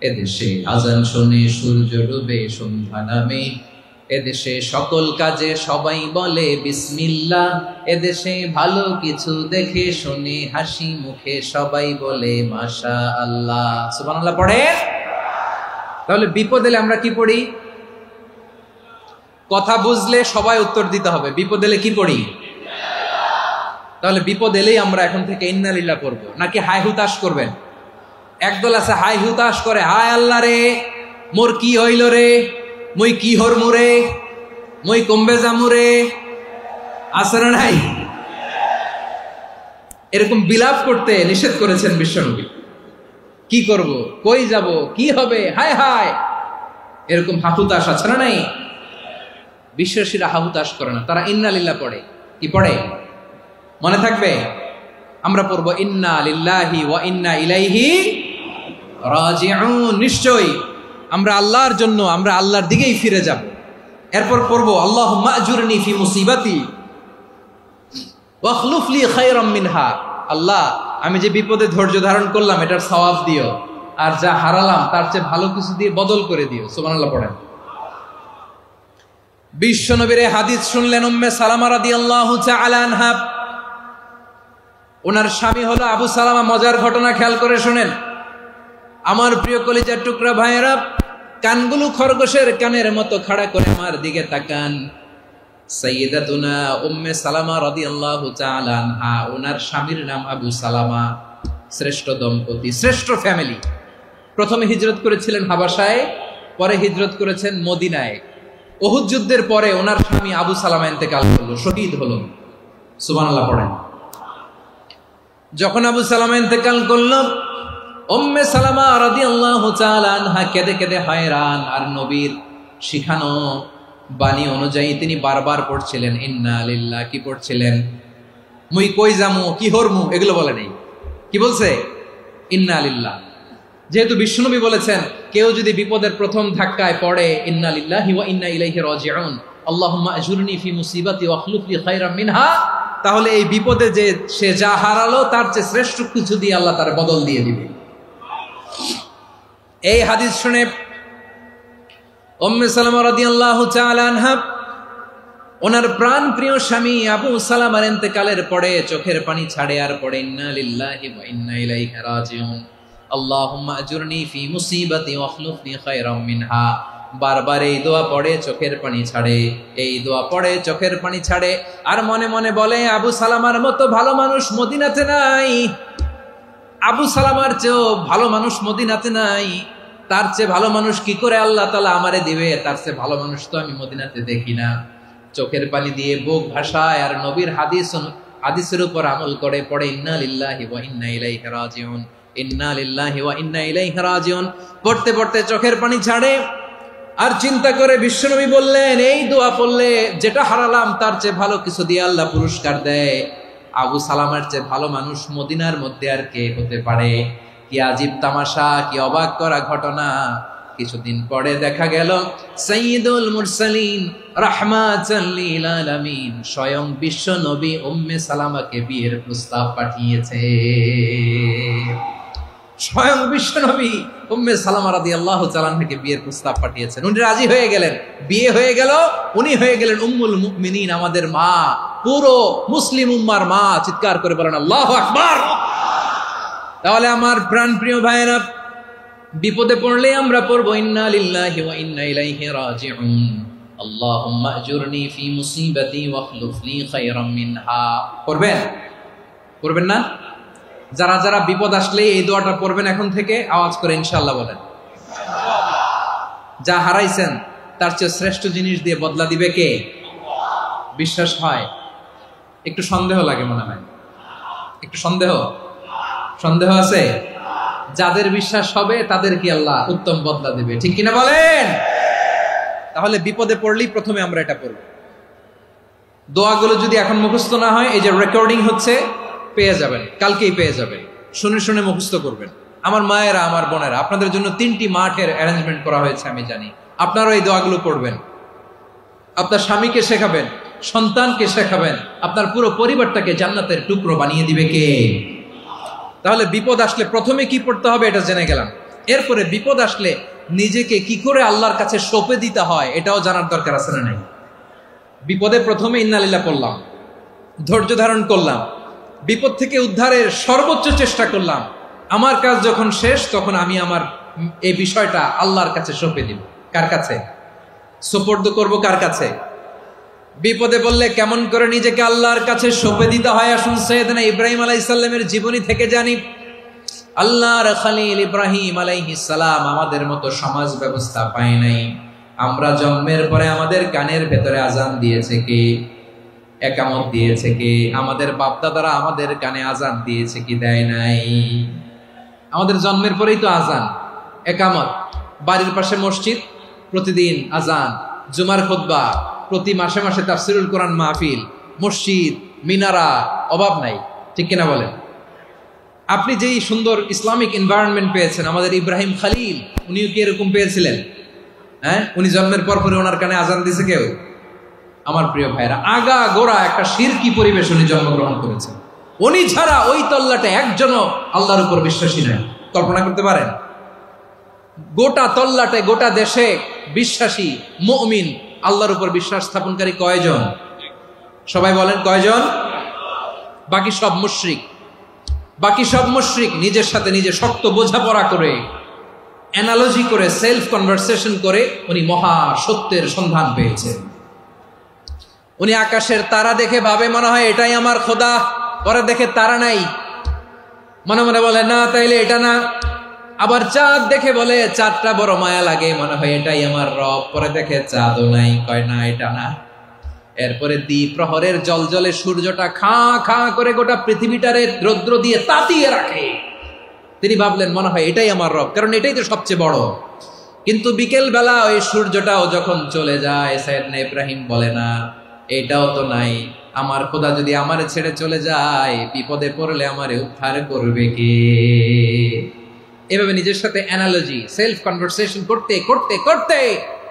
এদেশে আজান শুনে সূর্য ডুবে সন্ধ্যা নামে, এদেশে সকল কাজে সবাই বলে বিসমিল্লাহ, এদেশে ভালো কিছু দেখে শুনে হাসি মুখে সবাই বলে মাশাআল্লাহ। সুবহানাল্লাহ পড়ে। তাহলে বিপদ এলে আমরা কি পড়ি? কথা বুঝলে সবাই উত্তর দিতে হবে, বিপদ এলে কি পড়ি? তাহলে বিপদ এলেই আমরা এখন থেকে ইন্না লিল্লাহ পড়বো, নাকি হাই হুতাশ করবেন? একদল আছে হাই হুতাশ করে, হায় আল্লাহ রে মোর কি হইল রে, মই কি হরমু রে, মই কমবে জামু রে, আছে না নাই? এরকম বিলাপ করতে নিষেধ করেছেন বিশ্বনবী। কি করব, কই যাব, কি হবে, হায় হায়, এরকম হাহুতাশ আছে না নাই? বিশ্বাসীরা হাহুতাশ করে না, তারা ইন্না লিল্লাহ পড়ে। কি পড়ে মনে থাকবে? আমরা পড়বো ইন্না লিল্লাহি ওয়া ইন্না ইলাইহি রাজিউন। নিশ্চয়ই আমরা আল্লাহর জন্য, আমরা আল্লাহর দিকেই ফিরে যাব। এরপর পড়বো আল্লাহুম্মা আজুরনি ফি মুসিবাতি ওয়াখলুফ লি খায়রাম মিনহা। আল্লাহ, আমি যে বিপদে ধৈর্য ধারণ করলাম এটার সওয়াব দিও, আর যা হারালাম তার চেয়ে ভালো কিছু দিয়ে বদল করে দিও। সুবহানাল্লাহ পড়েন। বিশ্বনবীর হাদিস শুনলেন উম্মে সালামা রাদিয়াল্লাহু তাআলা আনহা। ওনার স্বামী হলো আবু সালামা। মজার ঘটনা খেয়াল করে শুনেন আমার প্রিয় কলিজার টুকরা ভাইয়েরা। কানগুলো খরগোশের কানের মতো খাড়া করে আমার দিকে তাকান। সাইয়্যিদাতুনা উম্মে সালামা রাদিয়াল্লাহু তাআলা আনহা, ওনার স্বামীর নাম আবু সালামা। শ্রেষ্ঠ দম্পতি, শ্রেষ্ঠ ফ্যামিলি। প্রথমে হিজরত করেছিলেন হাবাসায়, পরে হিজরত করেছেন মদিনায়। উহুদ যুদ্ধের পরে ওনার স্বামী আবু সালামা ইন্তেকাল করলো, শহীদ হলো। সুবহানাল্লাহ পড়েন। যখন আবু সালামা ইন্তেকাল করল, উম্মে সালামা রাদিয়াল্লাহু তাআলা আনহা কেঁদে কেঁদে হয়রান। আর নবীর শিখানো বাণী অনুযায়ী তিনি বারবার পড়ছিলেন ইন্না লিল্লাহ। কি পড়ছিলেন? মুই কই যামু, কি হরমু, এগুলো বলে নেই। কি বলছে? ইন্না লিল্লাহ। যেহেতু বিশ্বনবী বলেছেন কেউ যদি বিপদের প্রথম ধাক্কায় পড়ে ইন্না লিল্লাহি ওয়া ইন্না ইলাইহি রাজিউন, আল্লাহুম্মা আজুরনি ফি মুসিবাতি ওয়া আখলুফ লি খায়রাম মিনহা, তাহলে এই বিপদে যে সে যা হারালো তার চেয়ে শ্রেষ্ঠ কিছু দিয়ে আল্লাহ তার বদল দিয়ে দিবে। এই হাদিস শুনে উম্মে সালামা রাদিয়াল্লাহু তাআলা আনহা ওনার প্রাণ প্রিয় স্বামী আবু সালামার ইন্তেকালের পরে চোখের পানি ছাড়ে আর পড়ে ইন্না লিল্লাহি ওয়া ইন্না ইলাইহি রাজিউন, আল্লাহুম্মা আজুরনি ফি মুসিবাতি ওয়া আখলুফ লি খায়রাম মিনহা। বারবার এই দোয়া পড়ে চোখের পানি ছাড়ে, এই দোয়া পড়ে চোখের পানি ছাড়ে, আর মনে মনে বলে আবু সালামার মতো ভালো মানুষ মদিনাতে নাই, আবু সালামার চেয়েও ভালো মানুষ মদিনাতে নাই, তার চেয়ে ভালো মানুষ কি করে আল্লাহ তাআলা আমারে দিবে, তার চেয়ে ভালো মানুষ তো আমি মদিনাতে দেখি না। চোখের পানি দিয়ে বুক ভাসায় আর নবীর হাদিসের উপর আমল করে পড়ে ইন্না লিল্লাহি ওয়া ইন্না ইলাইহি রাজিউন, ইন্না লিল্লাহি ওয়া ইন্না ইলাইহি রাজিউন। পড়তে পড়তে চোখের পানি ছাড়ে আর চিন্তা করে বিশ্বনবী বললেন এই দোয়া পড়লে যেটা হারালাম তার চেয়ে ভালো কিছু দিয়ে আল্লাহ পুরস্কার দেয়। আবু সালামার চেয়ে ভালো মানুষ মদিনার মধ্যে আর কে হতে পারে? কি আজীব তামাশা, কি অবাক করা ঘটনা। কিছুদিন পরে দেখা গেল সাইয়্যিদুল মুরসালিন রাহমাতাল লিল আলামিন স্বয়ং বিশ্ব নবী উম্মে সালামাকে বিয়ের প্রস্তাব পাঠিয়েছে। স্বয়ং বিশ্ব নবী উম্মে সালামা রাদিয়াল্লাহু তাআলা আনহাকে বিয়ের প্রস্তাব পাঠিয়েছেন। উনি রাজি হয়ে গেলেন, বিয়ে হয়ে গেল, উনি হয়ে গেলেন উম্মুল মুমিনিন, আমাদের মা, পুরো মুসলিম উম্মার মা। চিৎকার করে বলেন আল্লাহু আকবার। তাহলে আমার প্রাণ প্রিয় ভাইয়েরা, বিপদে পড়লে আমরা পড়বো ইন্না লিল্লাহি ওয়া ইন্না ইলাইহি রাজিউন, আল্লাহুম্মা আজুরনি ফি মুসিবাতি ওয়া আখলুফ লি খায়রাম মিনহা। পড়বেন? পড়বেন না? যারা যারা বিপদ আসলে এই দোয়াটা পড়বেন এখন থেকে আওয়াজ করে ইনশাআল্লাহ বলেন। যা হারাইছেন তার চেয়ে শ্রেষ্ঠ জিনিস দিয়ে বদলা দিবে কে? বিশ্বাস হয়? একটু সন্দেহ লাগে মনে হয়, একটু সন্দেহ আছে? যাদের বিশ্বাস হবে তাদের কি আল্লাহ উত্তম বদলা দিবে, ঠিক কিনা বলেন? তাহলে বিপদে পড়লেই প্রথমে আমরা এটা পড়ব। দোয়াগুলো যদি এখন মুখস্থ না হয়, এই যে রেকর্ডিং হচ্ছে, পেয়ে যাবেন, কালকেই পেয়ে যাবেন। শুনে শুনে মুখস্থ করবেন। আমার মায়েরা, আমার বোনেরা, আপনাদের জন্য 3টি মাঠের অ্যারেঞ্জমেন্ট করা হয়েছে, আমি জানি। আপনারাও এই দোয়াগুলো পড়বেন, আপনার স্বামীকে শেখাবেন, সন্তানকে শেখাবেন, আপনার পুরো পরিবারটাকে জান্নাতের টুকরো বানিয়ে দিবে কে? তাহলে বিপদ আসলে প্রথমে কি পড়তে হবে এটা জেনে গেলাম। এরপরে বিপদ আসলে নিজেকে কি করে আল্লাহর কাছে সঁপে দিতে হয় এটাও জানার দরকার আছে না নাই? বিপদে প্রথমে ইন্না লিল্লাহ পড়লাম, ধৈর্য ধারণ করলাম, বিপদ থেকে উদ্ধারের সর্বোচ্চ চেষ্টা করলাম। আমার কাজ যখন শেষ তখন আমি আমার এই বিষয়টা আল্লাহর কাছে সঁপে দিব। কার কাছে সুপর্দ করব? কার কাছে? বিপদে বললে কেমন করে নিজেকে আল্লাহর কাছে সঁপে দিতে হয় আসুন সাইয়েদনা ইব্রাহিম আলাইহিস সালামের জীবনী থেকে জানি। আল্লাহর খলিল ইব্রাহিম আলাইহিস সালাম আমাদের মতো সমাজ ব্যবস্থা পায় নাই। আমরা জন্মের পরে আমাদের কানের ভেতরে আজান দিয়েছে কে? একামত দিয়েছে কে? আমাদের বাপদাদারা আমাদের কানে আজান দিয়েছে কি? দেয় নাই। আমাদের জন্মের পরেই তো আজান, একামত, বাড়ির পাশে মসজিদ, প্রতিদিন আজান, জুমার খুতবা, প্রতি মাসে মাসে তাফসিরুল কোরআন মাহফিল, মসজিদ, মিনারা, অভাব নাই, ঠিক কিনা বলেন? আপনি যেই সুন্দর ইসলামিক এনভায়রনমেন্ট পেয়েছেন, আমাদের ইব্রাহিম খলিল উনিও কি এরকম পেয়েছিলেন? হ্যাঁ, উনি জন্মের পর পরে ওনার কানে আজান দিয়েছে কেউ? আমার প্রিয় ভাইরা, আগা গোড়া একটা শিরকি পরিবেশ উনি জন্মগ্রহণ করেছেন। উনি ছাড়া ওই তল্লাটে একজনও আল্লাহর উপর বিশ্বাসী নয়। কল্পনা করতে পারেন? গোটা তল্লাটে, গোটা দেশে বিশ্বাসী মুমিন, আল্লাহর উপর বিশ্বাস স্থাপনকারী কয়জন? সবাই বলেন কয়জন? বাকি সব মুশরিক। বাকি সব মুশরিক নিজের সাথে নিজে শক্ত বোঝাপড়া করে, অ্যানালজি করে, সেলফ কনভারসেশন করে উনি মহা সত্যের সন্ধান পেয়েছেন। উনি আকাশের তারা দেখে ভাবে মনে হয় এটাই আমার খোদা, পরে দেখে তারা নাই, মনে মনে বলে না তাইলে এটা না। আবার চাঁদ দেখে বলে চাঁদটা বড় মায়া লাগে, মনে হয় এটাই আমার রব, পরে দেখে চাঁদও নাই, কয় না এটা না। এরপরে দ্বিপ্রহরের জলজলে সূর্যটা খা খা করে গোটা পৃথিবীটারে রৌদ্র দিয়ে তাতিয়ে রাখে। তিনি ভাবলেন মনে হয় এটাই আমার রব, কারণ এটাই তো সবচেয়ে বড়। কিন্তু বিকেল বেলা ওই সূর্যটাও যখন চলে যায়, সাইয়েদনা ইব্রাহিম বলে না এটাও তো নাই, আমার খোদা যদি আমারে ছেড়ে চলে যায়, বিপদে পড়লে আমারে উদ্ধার করবে কে? এভাবে নিজের সাথে অ্যানালজি, সেলফ কনভারসেশন করতে করতে করতে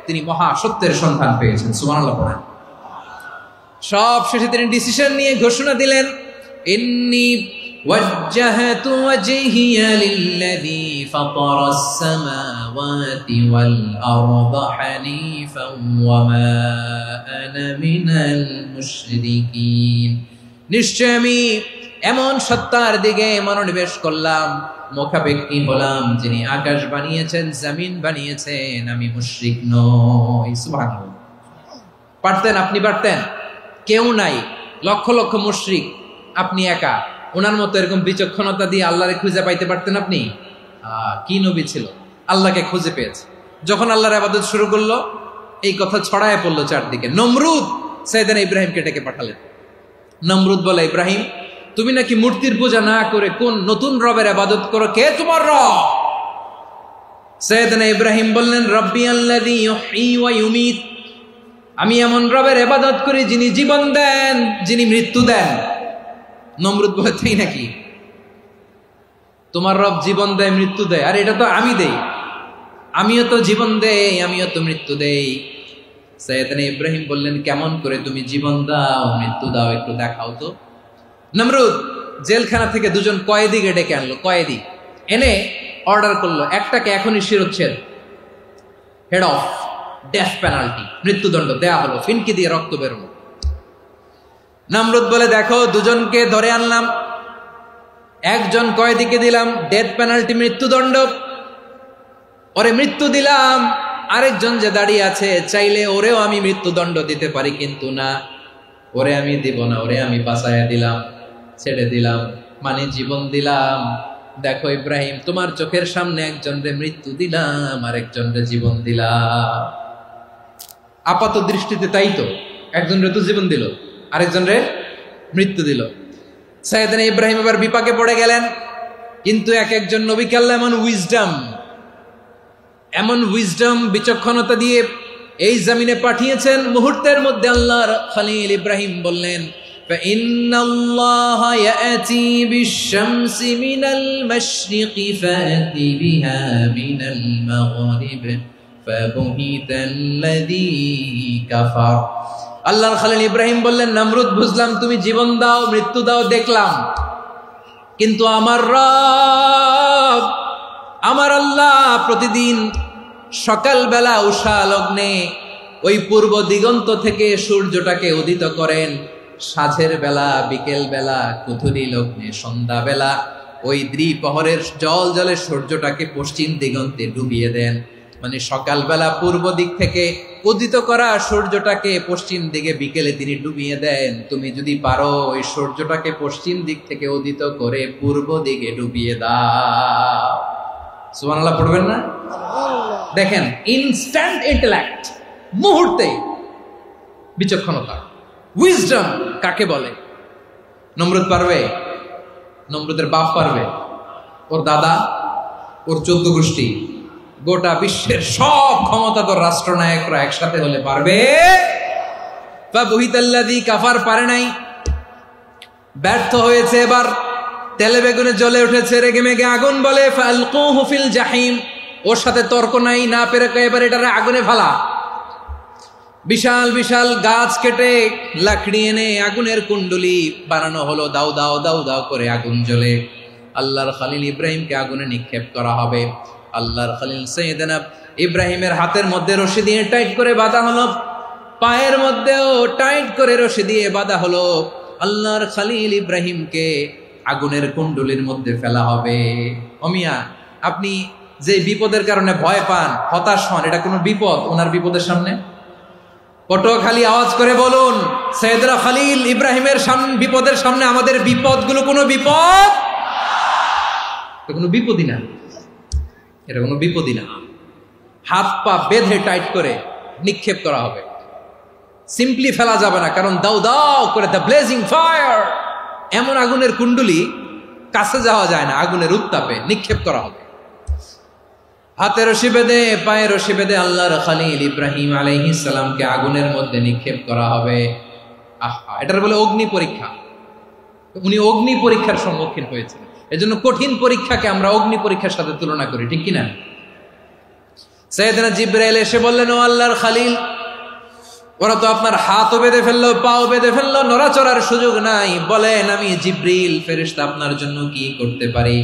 তিনি মহা সত্যের সন্ধান পেয়েছেন। সুবহানাল্লাহ পড়েন। সব শেষে তিনি ডিসিশন নিয়ে ঘোষণা দিলেন, ইন্নী ওয়াজ্জাহতু ওয়াজহিয়া লিল্লাযী ফাতারাস সামাওয়াতি ওয়াল আরদা হানিফান ওয়া মা আনা মিনাল মুশরিকিন। নিশ্চয় আমি এমন সত্তার দিকে মনোনিবেশ করলাম, মুখাপেক্ষী হলাম, যিনি আকাশ বানিয়েছেন, জমিন বানিয়েছেন, আমি মুশরিক নই। সুবহানাল্লাহ। পারতেন, আপনি পারতেন? কেউ নাই, লক্ষ লক্ষ মুশরিক, আপনি একা। ওনার মতো এরকম বিচক্ষণতা দিয়ে আল্লাহরে খুঁজে পাইতে পারতেন আপনি? কি নবী ছিল, আল্লাহকে খুঁজে পেয়েছে। যখন আল্লাহর ইবাদত শুরু করলো, এই কথা ছড়ায় পড়লো চারদিকে। নমরুদ সাইয়েদনা ইব্রাহিমকে ডেকে পাঠালেন। নমরুদ বলে, ইব্রাহিম তুমি নাকি মূর্তির পূজা না করে কোন নতুন রবের ইবাদত করো, কে তোমার রব? সাইয়েদনা ইব্রাহিম বললেন, রব্বি আল্লাযী ইউহয়ী ওয়া ইউমীত, আমি এমন রবের ইবাদত করি যিনি জীবন দেন, যিনি মৃত্যু দেন। নমরুদ বলে, তাই নাকি? তোমার রব জীবন দেয়, মৃত্যু দেয়, আর এটা তো আমি দেই, আমিও তো জীবন দেই, আমিও তো মৃত্যু দেই। সাইয়েদনা ইব্রাহিম বললেন, কেমন করে তুমি জীবন দাও, মৃত্যু দাও, একটু দেখাও তো। নমরুদ জেলখানা থেকে দুজন কয়েদিকে ডেকে আনলো, কয়েদি এনে অর্ডার করলো, একটাকে এখনই শিরোচ্ছেদ, হেড অফ ডেথ পেনাল্টি, মৃত্যুদণ্ড দেয়া হলো, ফিনকি দিয়ে রক্ত বেরোনো। নমরুদ বলে, দেখো দুজনকে ধরে আনলাম, একজন কয়েদিকে দিলাম ডেথ পেনাল্টি, মৃত্যুদণ্ড, ওরে মৃত্যু দিলাম। আরেকজন যে দাঁড়িয়ে আছে, চাইলে ওরেও আমি মৃত্যুদণ্ড দিতে পারি, কিন্তু না, ওরে আমি দিব না, ওরে আমি বাঁচাইয়া দিলাম, ছেড়ে দিলাম, মানে জীবন দিলাম। দেখো ইব্রাহিম, তোমার চোখের সামনে একজনরে মৃত্যু দিলাম, আরেকজনরে জীবন দিলাম। আপাত দৃষ্টিতে তাই তো, একজনরে তো জীবন দিল, আরেকজনরে মৃত্যু দিল। সাইয়েদনা ইব্রাহিম এবার বিপাকে পড়ে গেলেন। কিন্তু এক একজন নবীকে আল্লাহ এমন উইজডম বিচক্ষণতা দিয়ে এই জমিনে পাঠিয়েছেন, মুহূর্তের মধ্যে আল্লাহর খলিল ইব্রাহিম বললেন, ফাইন্নাল্লাহা ইয়াতি বিশ-শামসি মিনাল মাশরিকি ফাতি বিহা মিনাল মাগরিব ফাবুহিতাল্লাযী কাফার। আল্লাহর খলিল ইব্রাহিম বললেন, নমরুদ বুঝলাম তুমি জীবন দাও, মৃত্যু দাও, দেখলাম, কিন্তু আমার রব, আমার আল্লাহ প্রতিদিন সকালবেলা উষা লগ্নে ওই পূর্ব দিগন্ত থেকে সূর্যটাকে উদিত করেন, সাঁঝের বেলা, বিকেল বেলা, কুথুরি লগ্নে, সন্ধ্যা বেলা ওই দ্বিপ্রহরের জল জলে সূর্যটাকে পশ্চিম দিগন্তে ডুবিয়ে দেন। মানে সকালবেলা পূর্ব দিক থেকে উদিত করা সূর্যটাকে পশ্চিম দিকে বিকেলে তিনি ডুবিয়ে দেন। তুমি যদি পারো ওই সূর্যটাকে পশ্চিম দিক থেকে উদিত করে পূর্ব দিকে ডুবিয়ে দাও। সুবহানাল্লাহ পড়বেন না? দেখেন, ইনস্ট্যান্ট ইন্টেলেক্ট, মুহূর্তে বিচক্ষণতা, উইজডম কাকে বলে? নমরুদ পারবে? নমরুদের বাপ পারবে? ওর দাদা, ওর 14 গোষ্ঠী, গোটা বিশ্বের সব ক্ষমতাধর রাষ্ট্রনায়করা একসাথে হলে পারবে? ফাবুহিতাল্লাযী কাফার পারে নাই, ব্যর্থ হয়েছে। এবার তেলে বেগুনে জ্বলে উঠেছে, রেগে মেগে আগুন বলে, ফালকুহু ফিল জাহিম। ওর সাথে তর্ক নাই, না পেরে এবার এটারে আগুনে ফেলা। বিশাল বিশাল গাছ কেটে লাকড়ি এনে আগুনের কুণ্ডলি বানানো হলো, দাও দাও দাও দাও করে আগুন জ্বলে। আল্লাহর খলিল ইব্রাহিমকে আগুনে নিক্ষেপ করা হবে। আল্লাহর খলিল সাইয়েদনা ইব্রাহিমের হাতের মধ্যে রশি দিয়ে টাইট করে বাঁধা হলো, পায়ের মধ্যেও টাইট করে রশি দিয়ে বাঁধা হলো। আল্লাহর খলিল ইব্রাহিমকে আগুনের কুণ্ডলির মধ্যে ফেলা হবে। অমিয়া, আপনি যে বিপদের কারণে ভয় পান, হতাশ হন, এটা কোনো বিপদ ওনার বিপদের সামনে? পটুয়াখালী আওয়াজ করে বলুন, সাইয়েদনা খলিল ইব্রাহিমের বিপদের সামনে আমাদের বিপদগুলো কোনো বিপদ? এটা কোনো বিপদই না, এটা কোনো বিপদই না। হাত পা বেঁধে টাইট করে নিক্ষেপ করা হবে। সিম্পলি ফেলা যাবে না, কারণ দাও দাও করে দ্য ব্লেজিং ফায়ার, এমন আগুনের কুণ্ডুলি কাছে যাওয়া যায় না, আগুনের উত্তাপে নিক্ষেপ করা হবে। হাতে রশি বেঁধে পায়ে রশি বেঁধে আল্লাহর খলিল ইব্রাহিম আলাইহিস সালামকে আগুনের মধ্যে নিক্ষেপ করা হবে। আহা, এটার বলে অগ্নি পরীক্ষা। উনি অগ্নি পরীক্ষার সম্মুখীন হয়েছেন। এজন্য কঠিন পরীক্ষাকে আমরা অগ্নি পরীক্ষার সাথে তুলনা করি, ঠিক কিনা? সাইয়েদনা জিবরাইল এসে বললেন, ও আল্লাহর খলিল, ওরা তো আপনার হাতও বেঁধে ফেললো, পাও বেঁধে ফেললো, নড়াচড়ার সুযোগ নাই, বলেন আমি জিবরিল ফেরেশতা আপনার জন্য কি করতে পারি?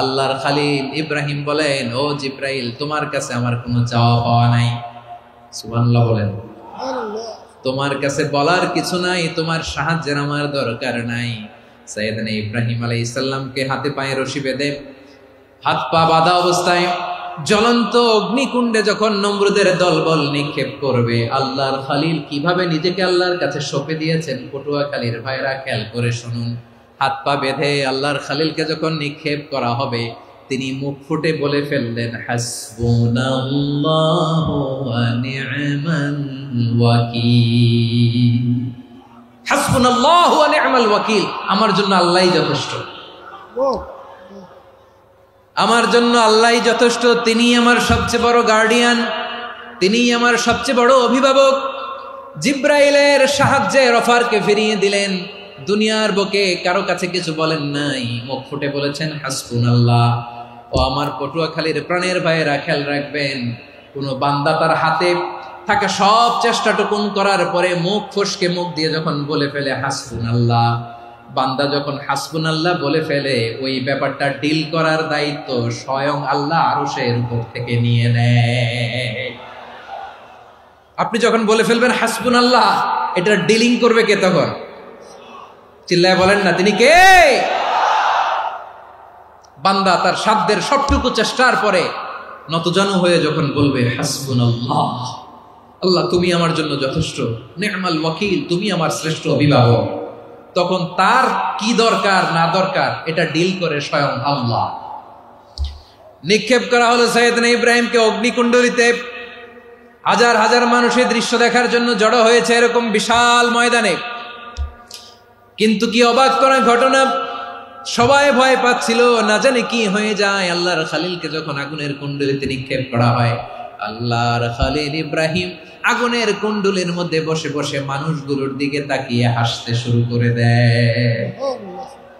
আল্লাহর খলিল ইব্রাহিম বলেন, ও জিবরাইল, তোমার কাছে আমার কোনো চাওয়া পাওয়া নাই। সুবহানাল্লাহ বলেন। তোমার কাছে বলার কিছু নাই, তোমার সাহায্যের আমার দরকার নাই। সাইয়েদনা ইব্রাহিম আলাইহিস সালামকে হাতে পায়ে রশি বেঁধে হাত পা বাঁধা অবস্থায় জ্বলন্ত অগ্নিকুণ্ডে যখন নমরুদের দলবল নিক্ষেপ করবে, আল্লাহর খলিল কিভাবে নিজেকে আল্লাহর কাছে সঁপে দিয়েছেন, পটুয়াখালীর ভাইরা খেয়াল করে শুনুন। হাত পা বেঁধে আল্লাহর খলিলকে যখন নিক্ষেপ করা হবে, তিনি মুখ ফুটে বলে ফেললেন, হাসবুনাল্লাহু ওয়া নি'মাল ওয়াকিল। হাসবুনাল্লাহু ওয়া নি'মাল ওয়াকিল, আমার জন্য আল্লাহই যথেষ্ট, আমার জন্য আল্লাহই যথেষ্ট। তিনি আমার সবচেয়ে বড় গার্ডিয়ান, তিনি আমার সবচেয়ে বড় অভিভাবক। জিব্রাইলের সাহায্যে অফারকে ফিরিয়ে দিলেন। দুনিয়ার বুকে কারো কাছে কিছু বলেন নাই, মুখ ফুটে বলেছেন হাসবুনাল্লাহ। ও আমার পটুয়াখালীর প্রাণের ভাইয়েরা, খেয়াল রাখবেন, কোন বান্দা তার হাতে থাকা সব চেষ্টাটুকুন করার পরে মুখ ফসকে মুখ দিয়ে যখন বলে ফেলে হাসবুনাল্লাহ, বান্দা যখন হাসবুনাল্লাহ বলে ফেলে, ওই ব্যাপারটা ডিল করার দায়িত্ব স্বয়ং আল্লাহ আরশের উপর থেকে নিয়ে নেয়। আপনি যখন বলে ফেলবেন হাসবুনাল্লাহ, এটা ডিলিং করবে কে তখন? চিল্লায় বলেন না, তিনি কে? বান্দা তার সাধ্যের সবটুকু চেষ্টার পরে নতজানু হয়ে যখন বলবে হাসবুনাল্লাহ, আল্লাহ তুমি আমার জন্য যথেষ্ট, নি'মাল ওয়াকিল, তুমি আমার শ্রেষ্ঠ অভিভাবক, তখন তার কি দরকার না দরকার এটা ডিল করে স্বয়ং আল্লাহ। নিক্ষেপ করা হলো সাইয়েদনা ইব্রাহিমকে অগ্নিকুণ্ডলিতে। হাজার হাজার মানুষের দৃশ্য দেখার জন্য জড়ো হয়েছে এরকম বিশাল ময়দানে। কিন্তু কি অবাক করা ঘটনা, সবাই ভয় পাচ্ছিল, না জানে কি হয়ে যায়। আল্লাহর খলিলকে যখন আগুনের কুণ্ডলিতে নিক্ষেপ করা হয়, আল্লাহর খলিল ইব্রাহিম আগুনের কুণ্ডলের মধ্যে বসে বসে মানুষগুলোর দিকে তাকিয়ে হাসতে শুরু করে দেয়।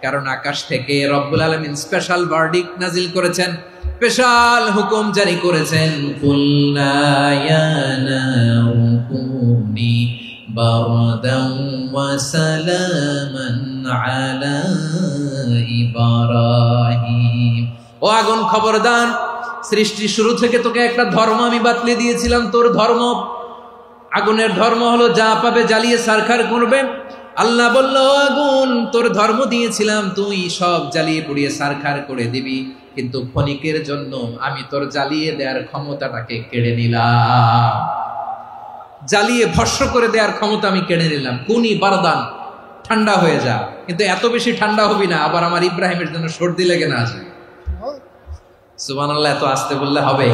কারণ আকাশ থেকে রব্বুল আলামিন স্পেশাল ভার্ডিক্ট নাজিল করেছেন, স্পেশাল হুকুম জারি করেছেন, কুলনা ইয়া নারু কুনি বারদান ওয়া সালামান আলা ইব্রাহিম। ও আগুন, খবরদার, সৃষ্টি শুরু থেকে তোকে একটা ধর্ম আমি বাতলে দিয়েছিলাম, তোর ধর্ম, আগুনের ধর্ম হলো যা পাবে জ্বালিয়ে সারখার করবে। আল্লাহ বলল, আগুন, তোর ধর্ম দিয়েছিলাম, তুই সব জ্বালিয়ে পুড়িয়ে সারখার করে দিবি, কিন্তু ক্ষণিকের জন্য আমি তোর জ্বালিয়ে দেওয়ার ক্ষমতাটাকে কেড়ে নিলাম, জ্বালিয়ে ভস্ম করে দেওয়ার ক্ষমতা আমি কেড়ে নিলাম। কুনি বারদান, ঠান্ডা হয়ে যা, কিন্তু এত বেশি ঠান্ডা হবি না আবার আমার ইব্রাহিমের জন্য সর্দি লেগে না যায়। সুবহানাল্লাহ, এত আসতে বললে হবে?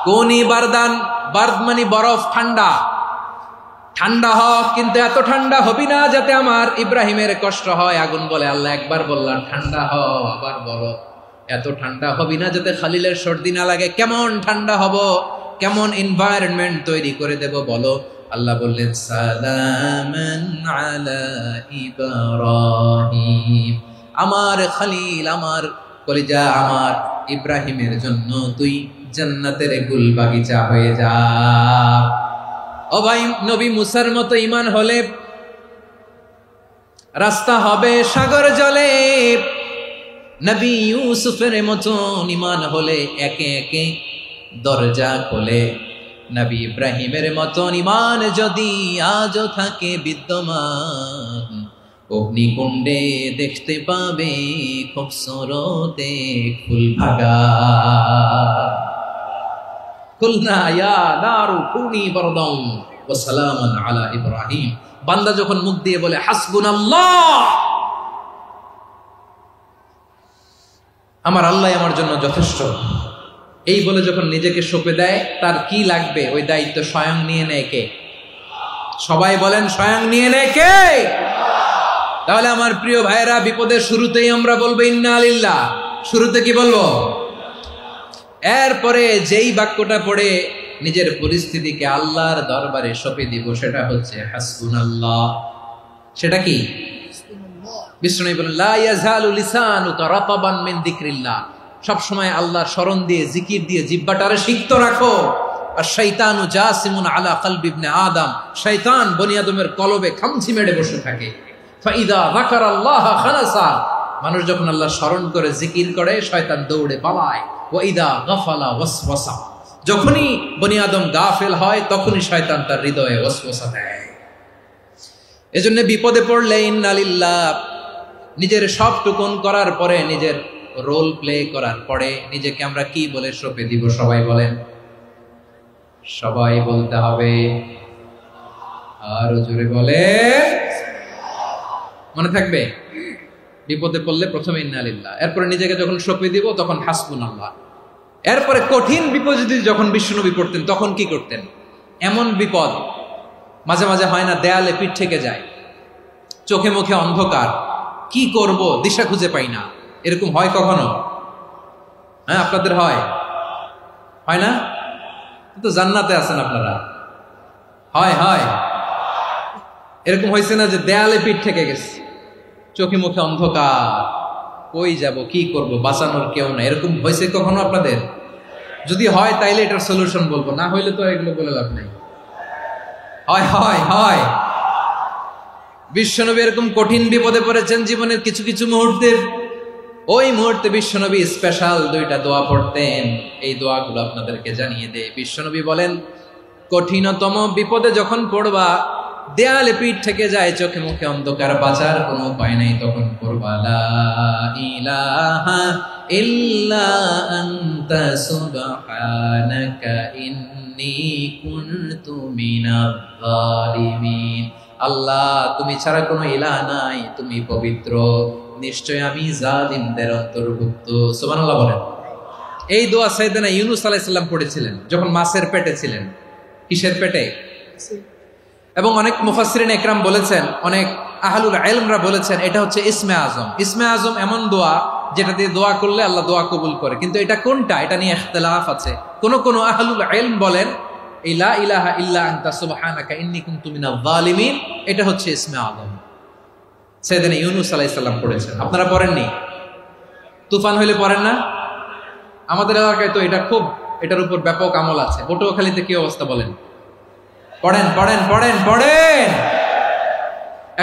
কুনি বারদান, বার্দ মানে বরফ, ঠান্ডা, ঠান্ডা হ, কিন্তু এত ঠান্ডা হবি না যাতে আমার ইব্রাহিমের কষ্ট হয়। আগুন বলে, আল্লাহ একবার বললাম ঠান্ডা হ, আবার বলো এত ঠান্ডা হবি না যাতে খলিলের সর্দি না লাগে। কেমন ঠান্ডা হব, কেমন এনভায়রনমেন্ট তৈরি করে দেব বলো? আল্লাহ বললেন, সালামান আলা ইব্রাহিম, আমার খলিল, আমার কলিজা, আমার ইব্রাহিমের জন্য তুই জান্নাতের গুল বাগিচা হয়ে যা। ও ভাই, নবী মুসার মতো ঈমান হলে রাস্তা হবে সাগর জলে, নবী ইউসুফের মতন ঈমান হলে একে একে দরজা খোলে। নবী ইব্রাহিমের মতন ঈমান যদি আজও থাকে বিদ্যমান, অগ্নিকুণ্ডে দেখতে পাবে খুবসুরতে ফুল ভাগা। কুলনা ইয়া নারু কুনি বারদান ওয়া সালামান আলা ইব্রাহিম। বান্দা যখন মুখ দিয়ে বলে হাসবুনাল্লাহ, আমার আল্লাহ আমার জন্য যথেষ্ট, এই বলে যখন নিজেকে সঁপে দেয়, তার কি লাগবে ওই দায়িত্ব স্বয়ং নিয়ে নেয় কে? সবাই বলেন স্বয়ং নিয়ে নেয় কে? তাহলে আমার প্রিয় ভাইরা, বিপদের শুরুতেই আমরা বলবো ইন্না লিল্লাহ। শুরুতে কি বলবো? এরপরে যেই বাক্যটা পড়ে নিজের পরিস্থিতিকে আল্লাহর দরবারে সঁপে দিব, সেটা হচ্ছে হাসবুনাল্লাহ। সেটা কি? বিষ্ণু বলেন লা ইয়াজালু লিসানুকা রাতাবান মিন যিকরিল্লাহ। সব সময় আল্লাহর স্মরণ দিয়ে, জিকির দিয়ে জিহ্বাটারে সিক্ত রাখো। আর শয়তানু জাসিমুন আলা কলবি ইবনে আদম, শয়তান বনি আদমের কলবে খামচি মেরে বসে থাকে। ফাইদা যাকারাল্লাহ খালাসা, মানুষ যখন আল্লাহর স্মরণ করে জিকির করে শয়তান দৌড়ে পালায়। ওয়া ইদা গাফালা ওয়াসওয়াসা, যখনই বনি আদম গাফেল হয় তখনই শয়তান তার হৃদয়ে ওয়াসওয়াসা দেয়। এজন্য বিপদে পড়লে ইন্না লিল্লাহ, নিজের সব টুকুন করার পরে, নিজের রোল প্লে করার পরে নিজেকে আমরা কি বলে সঁপে দিব? সবাই বলেন, সবাই বলতে হবে। আরো জোরে বলে, মনে থাকবে? বিপদে পড়লে প্রথমে ইন্না লিল্লাহ, এরপরে নিজেকে যখন সঁপে দিব তখন হাসবুনাল্লাহ। এরপরে কঠিন বিপদ যদি যখন বিশ্বনবী পড়তেন তখন কি করতেন? এমন বিপদ মাঝে মাঝে হয় না, দেয়ালে পিঠ থেকে যায়, চোখে মুখে অন্ধকার, কি করব দিশা খুঁজে পাই না, এরকম হয় কখনো? হ্যাঁ, আপনাদের হয়? হয় না? তো জান্নাতে আছেন আপনারা। হয় হয়, এরকম হয়েছে না যে দেয়ালে পিঠ থেকে গেছে, চোখে মুখে অন্ধকার, কই যাব, কি করব, বাঁচানোর কেউ না, এরকম হয়েছে কখনো আপনাদের? যদি হয় তাইলে এটার সলিউশন বলবো, না হইলে তো এগুলো বলে লাভ নেই। হয় হয় হয়। বিশ্বনবী এরকম কঠিন বিপদে পড়েছেন জীবনের কিছু কিছু মুহূর্তে। ওই মুহূর্তে বিশ্বনবী স্পেশাল 2টা দোয়া পড়তেন। এই দোয়াগুলো আপনাদেরকে জানিয়ে দেয়। বিশ্বনবী বলেন, কঠিনতম বিপদে যখন পড়বা, দেয়ালে পিঠ থেকে যায়, চোখে মুখে অন্ধকার, বাঁচার কোনো উপায় নাই, তখন পড়বা লা ইলাহা ইল্লা আনতা সুবহানাকা ইন্নী কুনতু মিনাজ জালিমিন। আল্লাহ, তুমি ছাড়া কোনো ইলাহ নাই, তুমি পবিত্র, নিশ্চয় আমি জালিমদের অন্তর্ভুক্ত। সুবহানাল্লাহ বলেন। এই দোয়া সাইয়েদনা ইউনূস আলাইহিস সালাম পড়েছিলেন যখন মাছের পেটে ছিলেন। কিসের পেটে? এবং অনেক মুফাসসিরিন ইকরাম বলেছেন, অনেক আহলুল ইলমরা বলেছেন, এটা হচ্ছে ইসমে আজম। ইসমে আজম এমন দোয়া যেটা দিয়ে দোয়া করলে আল্লাহ দোয়া কবুল করে, কিন্তু এটা কোনটা এটা নিয়ে ইখতিলাফ আছে। কোন কোন আহলুল ইলম বলেন এই লা ইলাহা ইল্লা আনতা সুবহানাকা ইন্নী কুনতু মিনাজ জালিমিন, এটা হচ্ছে ইসমে আজম। সাইয়েদনা ইউনূস আলাইহিস সালাম পড়েছেন। আপনারা পড়েননি? তুফান হইলে পড়েন না? আমাদের এলাকায় তো এটা খুব, এটার উপর ব্যাপক আমল আছে। পটুয়াখালীতে কি অবস্থা বলেন? পড়েন পড়েন পড়েন পড়েন।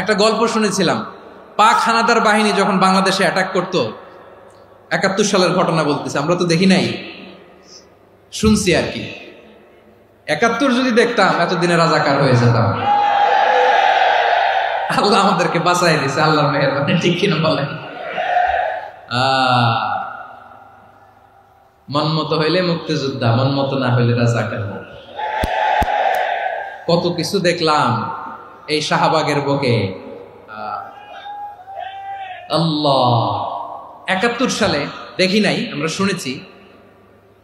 একটা গল্প শুনেছিলাম, পাক হানাদার বাহিনী যখন বাংলাদেশে অ্যাটাক করত, 71 সালের ঘটনা বলতেছে, আমরা তো দেখি নাই, শুনছি আর কি। 71 যদি দেখতাম এতদিনে রাজাকার হয়ে যেতাম। আল্লাহ আমাদেরকে বাঁচাই দিছে, আল্লাহর মেহেরবানি, ঠিক কিনা বলেন? মন মতো হইলে মুক্তিযোদ্ধা, মন মতো না হইলে রাজাকার। কত কিছু দেখলাম এই শাহবাগের বুকে। আল্লাহ, 71 সালে দেখি নাই, আমরা শুনেছি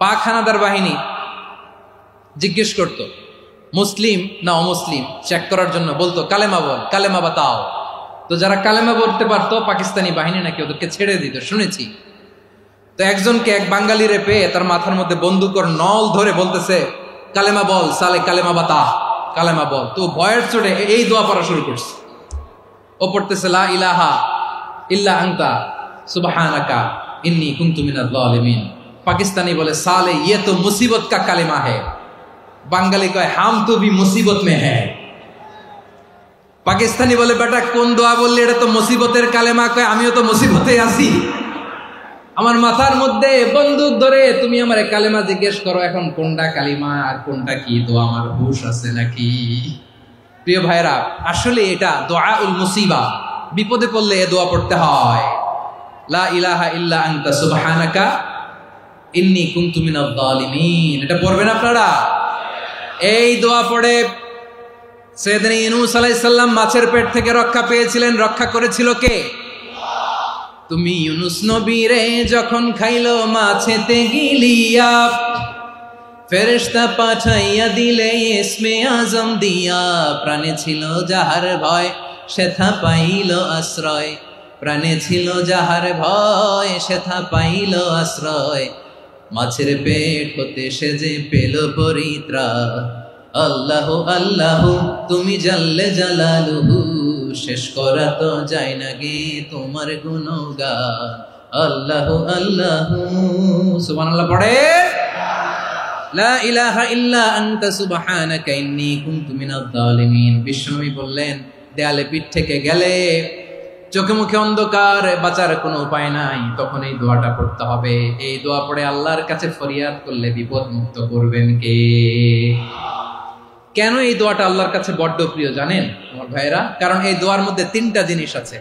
পাক হানাদার বাহিনী জিজ্ঞেস করত মুসলিম না অমুসলিম চেক করার জন্য, বলতো কালেমা বল, কালেমা বাতাও। তো যারা কালেমা বলতে পারতো পাকিস্তানি বাহিনী নাকি ওদেরকে ছেড়ে দিত, শুনেছি। তো একজনকে, এক বাঙালিরে পেয়ে তার মাথার মধ্যে বন্দুকর নল ধরে বলতেছে কালেমা বল সালে, কালেমা বাতা, কালেমা বল। তো ভয়ের চোটে এই দোয়া পড়া শুরু করছে। ও পড়তেছে লা ইলাহা ইল্লা আনতা সুবহানাকা ইন্নী কুনতু মিনাজ জালিমিন। পাকিস্তানি বলে সালে ইয়ে তো মুসিবত কা কালেমা है। বাঙালি কয় হাম তো ভি মুসিবত মে है। পাকিস্তানি বলে বেটা কোন দোয়া বললি, এটা তো মুসিবতের কালেমা। কয় আমিও তো মুসিবতে আছি, আমার মাথার মধ্যে বন্দুক ধরে তুমি আমার কালেমা জিজ্ঞেস করো, এখন কোনটা কালিমা আর কোনটা কি দোয়া, আমার হুশ আছে নাকি? প্রিয় ভাইরা, আসলে এটা দুআউল মুসিবা, বিপদে পড়লে এ দোয়া পড়তে হয়। লা ইলাহা ইল্লা আনতা সুবহানাকা ইন্নী কুনতু মিনাজ জালিমিন, এটা পড়বেন আপনারা। এই দোয়া পড়ে সাইয়েদনা ইউনূস আলাইহিস সালাম মাছের পেট থেকে রক্ষা পেয়েছিলেন। রক্ষা করেছিল কে? তুমি ইউনূস নবী রে যখন খাইলো মাছেতে গিলিয়া, ফেরেশতা পাঠাইয়া দিলে ইসমে আজম দিয়া, প্রাণে ছিল যাহার ভয় সেথা পাইল আশ্রয়, প্রাণে ছিল যাহার ভয় সেথা পাইল আশ্রয়, মাছের পেট হতে সে যে পেল পরিত্রাণ। আল্লাহ আল্লাহ তুমি জাল্লে জালালুহু, শেষ করা তো যায় না গে তোমার গুণগান। আল্লাহ আল্লাহ সুবহানাল্লাহ পড়ে, লা ইলাহা ইল্লা আনতা সুবহানাকা ইন্নী কুনতু মিনাজ জালিমিন। বিশ্বনবী বললেন, দেয়ালে পিঠ থেকে গেলে, চোখে মুখে অন্ধকার, বাঁচার কোনো উপায় নাই, তখন এই দোয়াটা পড়তে হবে। এই দোয়া পড়ে আল্লাহর কাছে ফরিয়াদ করলে বিপদ মুক্ত করবেন কে? কেন এই দোয়াটা আল্লাহর কাছে বড্ড প্রিয় জানেন আমার ভাইরা? কারণ এই দোয়ার মধ্যে তিনটা জিনিস আছে।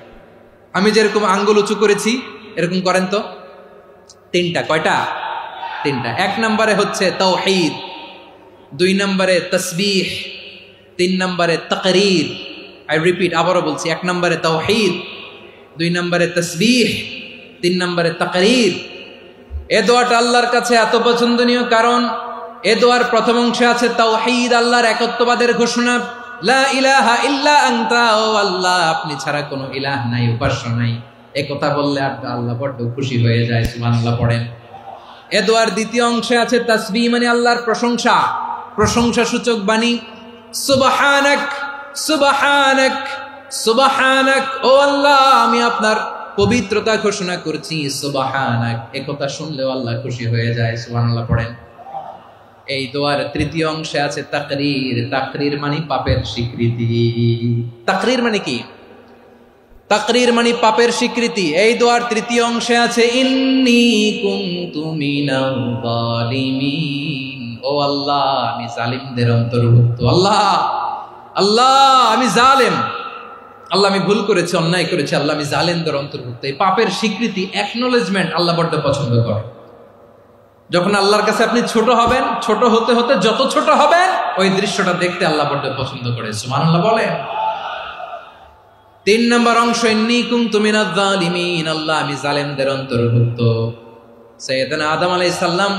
আমি যেরকম আঙ্গুল উঁচু করেছি এরকম করেন তো। তিনটা। কয়টা? তিনটা। এক নম্বরে হচ্ছে তাওহীদ, দুই নম্বরে তাসবিহ, তিন নম্বরে তাকরীর। আই রিপিট, আবারও বলছি, এক নম্বরে তাওহীদ, দুই নম্বরে তাসবিহ, তিন নম্বরে তাকরীর। এ দোয়াটা আল্লাহর কাছে এত পছন্দনীয় কারণ এ দোয়ার প্রথম অংশে আছে তাওহীদ, আল্লাহর একত্ববাদের ঘোষণা। লা ইলাহা ইল্লা আনতা, ও আল্লাহ আপনি ছাড়া কোনো ইলাহ নাই, উপাস্য নাই। এ কথা বললে আল্লাহ বড্ড খুশি হয়ে যায়। সুবহানাল্লাহ পড়েন। এ দোয়ার দ্বিতীয় অংশে আছে তাসবিহ, মানে আল্লাহর প্রশংসা, প্রশংসা সূচক বাণী। সুবহানাক সুবহানাক সুবহানাক, ও আল্লাহ আমি আপনার পবিত্রতা ঘোষণা করছি। সুবহানাক, এ কথা শুনলেও আল্লাহ খুশি হয়ে যায়। সুবহানাল্লাহ পড়েন। এই দোয়ার তৃতীয় অংশে আছে তাকরীর। তাকরীর মানে পাপের স্বীকৃতি। তাকরীর মানে কি? তাকরীর মানে পাপের স্বীকৃতি। এই দোয়ার তৃতীয় অংশে আছে ইন্নী কুনতু মিনাল জালিমিন, ও আল্লাহ আমি জালিমদের অন্তর্ভুক্ত। আল্লাহ আল্লাহ আমি জালেম, আল্লাহ আমি ভুল করেছি, অন্যায় করেছি, আল্লাহ আমি জালেমদের অন্তর্ভুক্ত। এই পাপের স্বীকৃতি, অ্যাকনোলেজমেন্ট আল্লাহ বড্ড পছন্দ করে। যখন আল্লাহর কাছে আপনি ছোট হবেন, ছোট হতে হতে যত ছোট হবেন, ওই দৃশ্যটা দেখতে আল্লাহ বড্ড পছন্দ করে। সুবহানাল্লাহ বলেন। তিন নম্বর অংশ ইন্নী কুনতু মিনাজ জালিমিন, আল্লাহ আমি জালেমদের অন্তর্ভুক্ত। সাইয়েদনা আদম আলাইহিস সালাম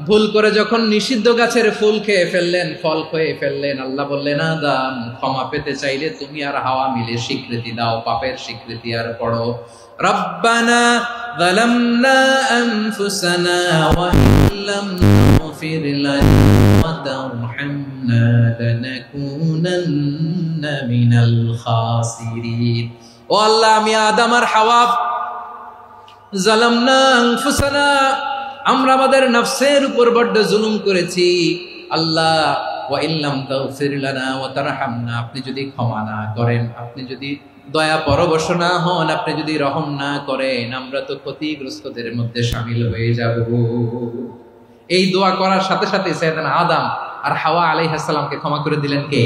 ভুল করে যখন নিষিদ্ধ গাছের ফুল খেয়ে ফেললেন, ফল খেয়ে ফেললেন, আল্লাহ বললেন আদম ক্ষমা পেতে চাইলে তুমি আর হাওয়া মিলে স্বীকৃতি দাও, পাপের স্বীকৃতি আর পড়ো। রব্বানা যালামনা আনফুসানা ওয়া ইল্লাম তাগফির লানা ওয়া তারহামনা লানাকুনান্না মিনাল খাসিরিন। ও আল্লাহ আমি আদম আর হাওয়া, যালামনা আনফুসানা, আমরা আমাদের নফসের উপর বড্ড জুলুম করেছি। আল্লাহ ওয়া ইল্লাম তাগফির লানা ওয়া তারহামনা, আপনি যদি ক্ষমা না করেন, আপনি যদি দয়া পরবশ না হন, আপনি যদি রহম না করেন, আমরা তো ক্ষতিগ্রস্তদের মধ্যে শামিল হয়ে যাব। এই দোয়া করার সাথে সাথে সাইয়েদনা আদম আর হাওয়া আলাইহিস সালামকে ক্ষমা করে দিলেন কে?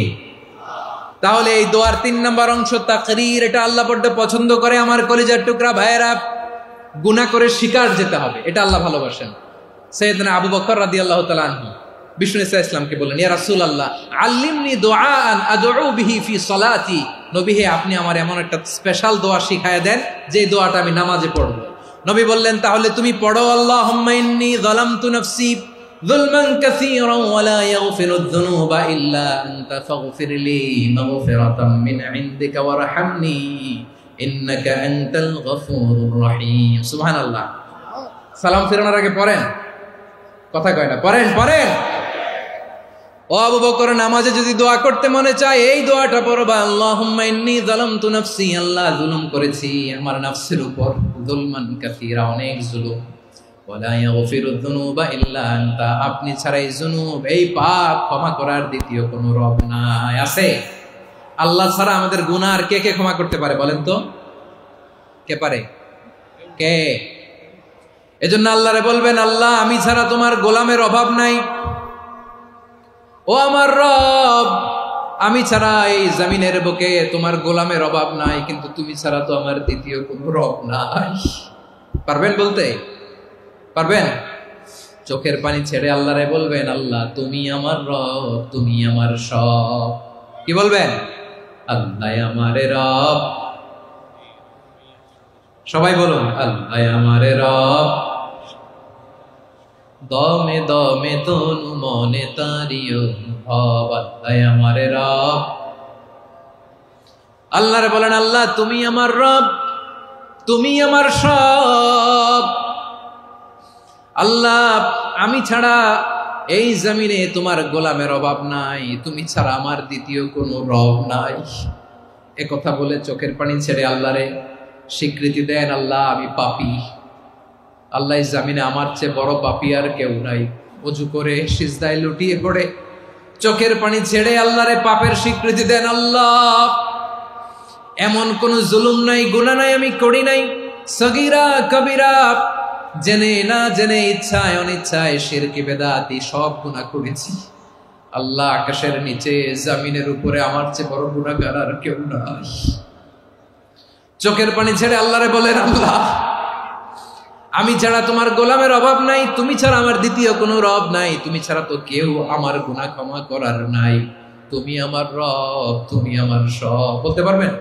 তাহলে এই দোয়ার তিন নম্বর অংশ তাকরীর, এটা আল্লাহ বড্ড পছন্দ করে। আমার কলিজার টুকরা ভাইয়েরা, গুনাহ করে শিকার যেতে হবে, এটা আল্লাহ ভালোবাসেন। সাইয়েদনা আবু বকর রাদিয়াল্লাহু তাআলা আনহু বিষ্ণু ইসা ইসলামকে বললেন, ইয়া রাসূলুল্লাহ আল্লিমনি দুআআন আদউ বিহি ফি সালাতি, নবী হে আপনি আমার এমন একটা স্পেশাল দোয়া শিখায়া দেন যে দোয়াটা আমি নামাজে পড়ব। নবী বললেন, তাহলে তুমি পড়ো আল্লাহুম্মা ইন্নী যালামতু নাফসি যুলমান কাসীরান ওয়া লা ইয়াগফিরুয যুনুবা ইল্লা আনতা ফাগফিরলি মাগফিরাতাম মিন ইনদিকা ওয়ারহামনি ইন্নাকা আনতাল গফুরুর রহিম। সুবহানাল্লাহ। সালাম ফিরানোর আগে পড়েন, কথা কয় না, পড়েন পড়েন। ও আবু বকর, নামাজে যদি দোয়া করতে মনে চায় এই দোয়াটা পড়বা, আল্লাহুম্মা ইন্নী যালামতু নাফসি, আল্লাহ জুলুম করেছি আমার নফসের উপর, যুলমান কাসীরা, অনেক জুলুম, ওয়া লা ইয়াগফিরুয যুনুবা ইল্লা আনতা, আপনি ছাড়া এই জুনুব, এই পাপ ক্ষমা করার দ্বিতীয় কোনো রব নাই। আছে? আল্লাহ ছাড়া আমাদের গুনাহ আর কে কে ক্ষমা করতে পারে বলেন তো? কে পারে? কে? এজন্য আল্লাহরে বলবেন, আল্লাহ আমি ছাড়া তোমার গোলামের অভাব নাই, ও আমার রব আমি ছাড়া এই জমিনের বুকে তোমার গোলামের অভাব নাই, কিন্তু তুমি ছাড়া তো আমার দ্বিতীয় কোনো রব নাই। পারবেন বলতে? পারবেন? চোখের পানি ছেড়ে আল্লাহরে বলবেন, আল্লাহ তুমি আমার রব, তুমি আমার সব। কি বলবেন? আল্লাহ আমারে রব। সবাই বলুন, আল্লাহ আমারে রব, দমে দমে তনু মনে তারি অনুভব, আল্লাহ আমার রব। আল্লাহরে বলেন, আল্লাহ তুমি আমার রব, তুমি আমার সব। আল্লাহ আমি ছাড়া এই জমিনে তোমার গোলামের অভাব নাই, তুমি ছাড়া আমার দ্বিতীয় কোনো রব নাই। এ কথা বলে চোখের পানি ছেড়ে আল্লাহরে স্বীকৃতি দেন, আল্লাহ আমি পাপী, আল্লাহ এই জমিনে আমার চেয়ে বড় পাপী আর কেউ নাই। ওযু করে সিজদায় লুটিয়ে পড়ে চোখের পানি ছেড়ে আল্লাহরে পাপের স্বীকৃতি দেন, আল্লাহ এমন কোন জুলুম নাই, গুনাহ নাই আমি করি নাই, সগীরা কবিরা, জেনে না জেনে, ইচ্ছায় অনিচ্ছায়, শিরকি বেদাতি সব গুনাহ করেছি। আল্লাহ আকাশের নিচে জমিনের উপরে আমার চেয়ে বড় গুনাহগার আর কেউ নাই। চোখের পানি ছেড়ে আল্লাহরে বলেন, আল্লাহ আমি ছাড়া তোমার গোলামের অভাব নাই, তুমি ছাড়া আমার দ্বিতীয় কোনো রব নাই, তুমি ছাড়া তো কেউ আমার গুনাহ ক্ষমা করার নাই, তুমি আমার রব, তুমি আমার সব। বলতে পারবেন?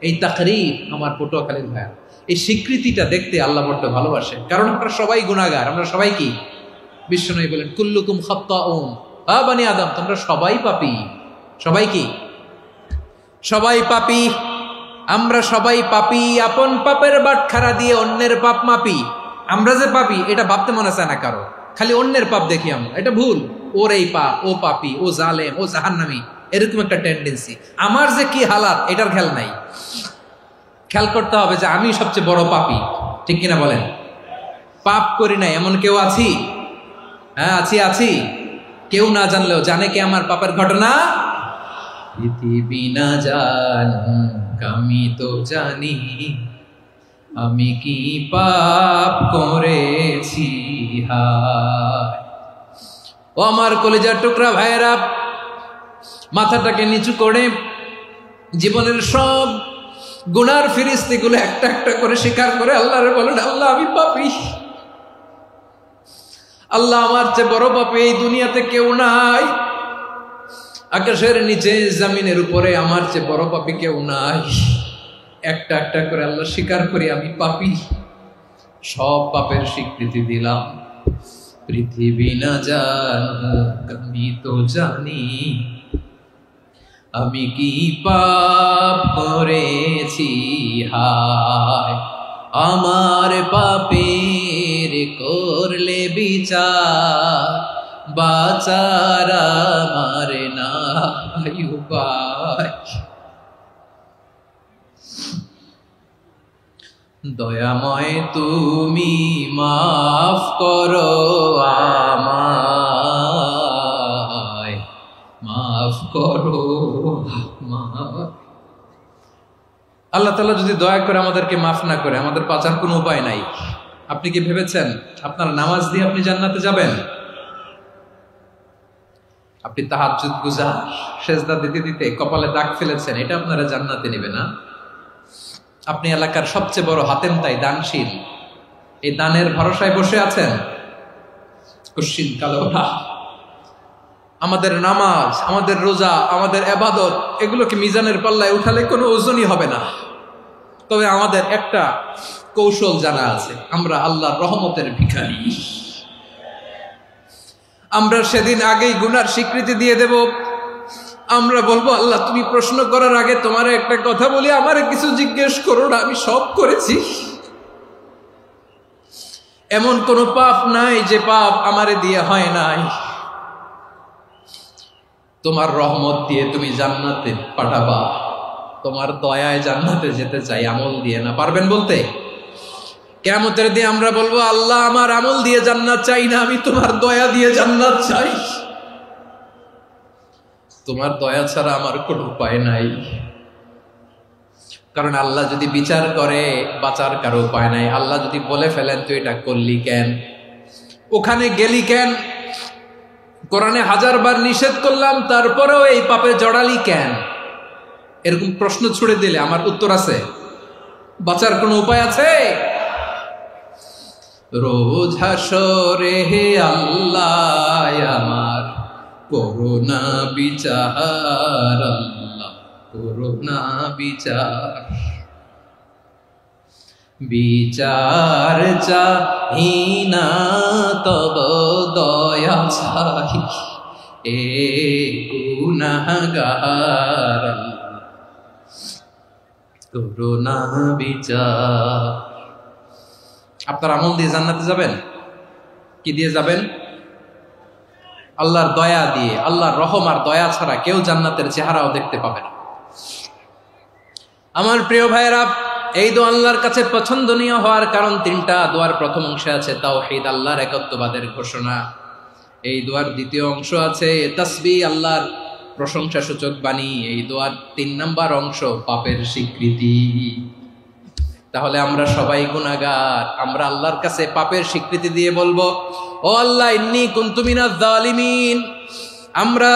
এই তাকরীর আমার পটুয়াখালীর ভাইয়া, এই স্বীকৃতিটা দেখতে আল্লাহ বড্ড ভালোবাসেন, কারণ আমরা সবাই গুনাহগার। আমরা সবাই কি? বিশ্বনবী বলেন, কুল্লুকুম খাত্তাউন, আ বনি আদম তোমরা সবাই পাপী। সবাই কি? সবাই পাপী। আমরা সবাই পাপী, আপন পাপের বাটখারা দিয়ে অন্যের পাপ মাপি। আমরা যে পাপী এটা ভাবতে মনে চায় না কারো, খালি অন্যের পাপ দেখি আমরা, এটা ভুল। ওর এই পাপ, ও পাপী, ও জালেম, ও জাহান্নামী, এরকম একটা টেন্ডেন্সি। আমার যে কি হালাত এটার খেয়াল নাই। খেয়াল করতে হবে যে আমি সবচেয়ে বড় পাপী, ঠিক কিনা বলেন? পাপ করি নাই এমন কেউ আছি? হ্যাঁ আছি, আছি। কেউ না জানলেও জানে কে আমার পাপের ঘটনা? পৃথিবী না জানুক আমি তো জানি, আমি কি পাপ করেছি। হায় ও আমার কলিজার টুকরা ভাইয়েরা, মাথাটাকে নিচু করে জীবনের সব গুনার ফিরিস্তিগুলো একটা একটা করে স্বীকার করে আল্লাহরে বলেন, আল্লাহ আমি পাপী, আল্লাহ আমার চেয়ে বড় পাপী এই দুনিয়াতে কেউ নাই, আকাশের নিচে জমিনের উপরে আমার চেয়ে বড় পাপী কেউ নাই। একটা একটা করে আল্লাহ স্বীকার করি আমি পাপী, সব পাপের স্বীকৃতি দিলাম। পৃথিবী না জানুক আমি তো জানি, আমি কি পাপ করেছি। হায় আমার পাপের করলে বিচার, বাঁচার আমার নাই উপায়। দয়াময় তুমি মাফ করো আমায়, মাফ করো আমায়। আল্লাহ তাআলা যদি দয়া করে আমাদেরকে মাফ না করে, আমাদের বাঁচার কোনো উপায় নাই। আপনি কি ভেবেছেন আপনার নামাজ দিয়ে আপনি জান্নাতে যাবেন? আপনি তাহাজ্জুদ গুজার, সেজদা দিতে দিতে কপালে দাগ ফেলেছেন, এটা আপনারা জান্নাতে নেবে না? আপনি এলাকার সবচেয়ে বড় হাতেম তাই দানশীল, এই দানের ভরসায় বসে আছেন, কুশ্চিন কালো না। আমাদের নামাজ, আমাদের রোজা, আমাদের ইবাদত, এগুলোকে মিজানের পাল্লায় উঠালে কোনো ওজনই হবে না। তবে আমাদের একটা কৌশল জানা আছে, আমরা আল্লাহর রহমতের ভিখারি। আমরা সেদিন আগেই গুনার স্বীকৃতি দিয়ে দেব। আমরা বলবো, আল্লাহ তুমি প্রশ্ন করার আগে তোমার একটা কথা বলি, আমারে কিছু জিজ্ঞেস করো না, আমি সব করেছি। এমন কোন পাপ নাই যে পাপ আমারে দিয়ে হয় নাই। তোমার রহমত দিয়ে তুমি জান্নাতে পাঠাবা, তোমার দয়ায় জান্নাতে যেতে চাই, আমল দিয়ে না। পারবেন বলতে? কিয়ামতের দিন আমরা বলবো, আল্লাহ আমার আমল দিয়ে জান্নাত চাই না, আমি তোমার দয়া দিয়ে জান্নাত চাই। তোমার দয়া ছাড়া আমার কোনো উপায় নাই। কারণ আল্লাহ যদি বিচার করে বাঁচার কারো উপায় নাই। আল্লাহ যদি বলে ফেলেন তুই এটা করলি কেন, ওখানে গেলি কেন, কোরআনে 1000 বার নিষেধ করলাম তারপরেও এই পাপে জড়ালি কেন, এরকম প্রশ্ন ছুড়ে দিলে আমার উত্তর আছে? বাঁচার কোনো উপায় আছে? রোজ হাসরে হে আল্লাহ আমার করুণা বিচার, আল্লাহ করুণা বিচার। বিচার চাহি না তব দয়া চাহি এ গুনাহগার করুণা বিচার। আপনার আমল দিয়ে জান্নাতে যাবেন? কি দিয়ে যাবেন? আল্লাহর দয়া দিয়ে। আল্লাহর রহম আর দয়া ছাড়া কেউ জান্নাতের চেহারাও দেখতে পাবে না। আমার প্রিয় ভাইয়েরা, এই দোয়া আল্লাহর কাছে পছন্দনীয় হওয়ার কারণ তিনটা। দোয়ার প্রথম অংশে আছে তাওহীদ, আল্লাহর একত্ববাদের ঘোষণা। এই দোয়ার দ্বিতীয় অংশ আছে তাসবিহ, আল্লাহর প্রশংসা সূচক বাণী। এই দোয়ার ৩ নম্বর অংশ পাপের স্বীকৃতি। তাহলে আমরা সবাই গুনাহগার। আমরা আল্লাহর কাছে পাপের স্বীকৃতি দিয়ে বলবো, ও আল্লাহ, ইন্নী কুনতু মিনাজ জালিমিন। আমরা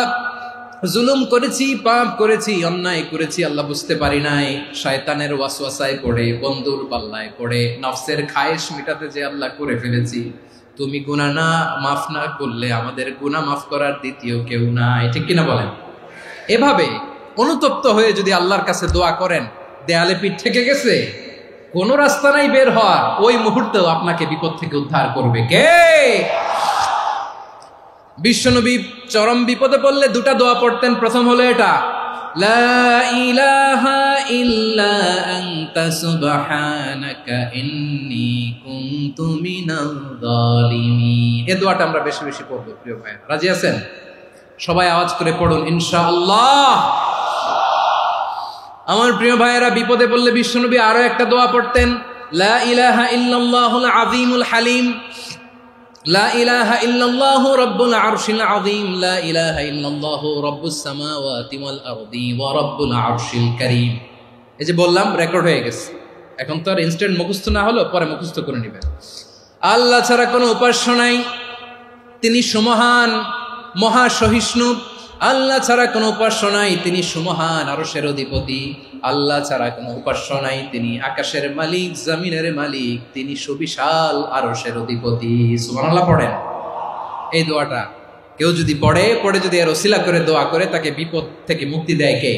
জুলুম করেছি, পাপ করেছি, অন্যায় করেছি, আল্লাহ বুঝতে পারি নাই। শয়তানের ওয়াসওয়াসায় পড়ে, বন্ধুর পাল্লায় পড়ে, নফসের খায়েশ মিটাতে যে আল্লাহ করে ফেলেছি। তুমি গুনাহ না মাফ না করলে আমাদের গুনাহ মাফ করার দ্বিতীয় কেউ নাই। ঠিক কিনা বলেন? এভাবে অনুতপ্ত হয়ে যদি আল্লাহর কাছে দোয়া করেন, দেয়ালে পিঠ থেকে গেছে, কোনো রাস্তা নাই বের হওয়ার, ওই মুহূর্তেও আপনাকে বিপদ থেকে উদ্ধার করবে কে? বিশ্বনবী চরম বিপদে পড়লে দুটা দোয়া পড়তেন। প্রথম হলো এটা, লা ইলাহা ইল্লা আনতা সুবহানাকা ইন্নী কুনতু মিনাল জালিমিন। এই দোয়াটা আমরা বেশি বেশি পড়ব প্রিয় ভাইরা। রাজি আছেন? সবাই আওয়াজ করে পড়ুন ইনশাআল্লাহ। আমার প্রিয় ভাইয়েরা, বিপদে পড়লে বিশ্বনবী আরো একটা দোয়া পড়তেন, লা ইলাহা ইল্লাল্লাহুল আযীমুল হালিম, লা ইলাহা ইল্লাল্লাহু রাব্বুল আরশিল আযীম, লা ইলাহা ইল্লাল্লাহু রাব্বুস সামাওয়াতি ওয়াল আরদি ওয়া রাব্বুল আরশিল কারীম। এই যে বললাম, রেকর্ড হয়ে গেছে। এখন তো আর ইনস্ট্যান্ট মুখস্থ না হলো, পরে মুখস্থ করে নেবেন। আল্লাহ ছাড়া কোনো উপাস্য নাই, তিনি সুমহান, মহা সহিষ্ণু। আল্লাহ ছাড়া কোনো উপাস্য নাই, তিনি সুমহান, আরশের অধিপতি। আল্লাহ ছাড়া কোনো উপাস্য নাই, তিনি আকাশের মালিক, জমিনের মালিক, তিনি সুবিশাল আরশের অধিপতি। সুবহানাল্লাহ পড়েন। এই দোয়াটা কেউ যদি পড়ে যদি এর ওসিলা করে দোয়া করে, তাকে বিপদ থেকে মুক্তি দেয় কে?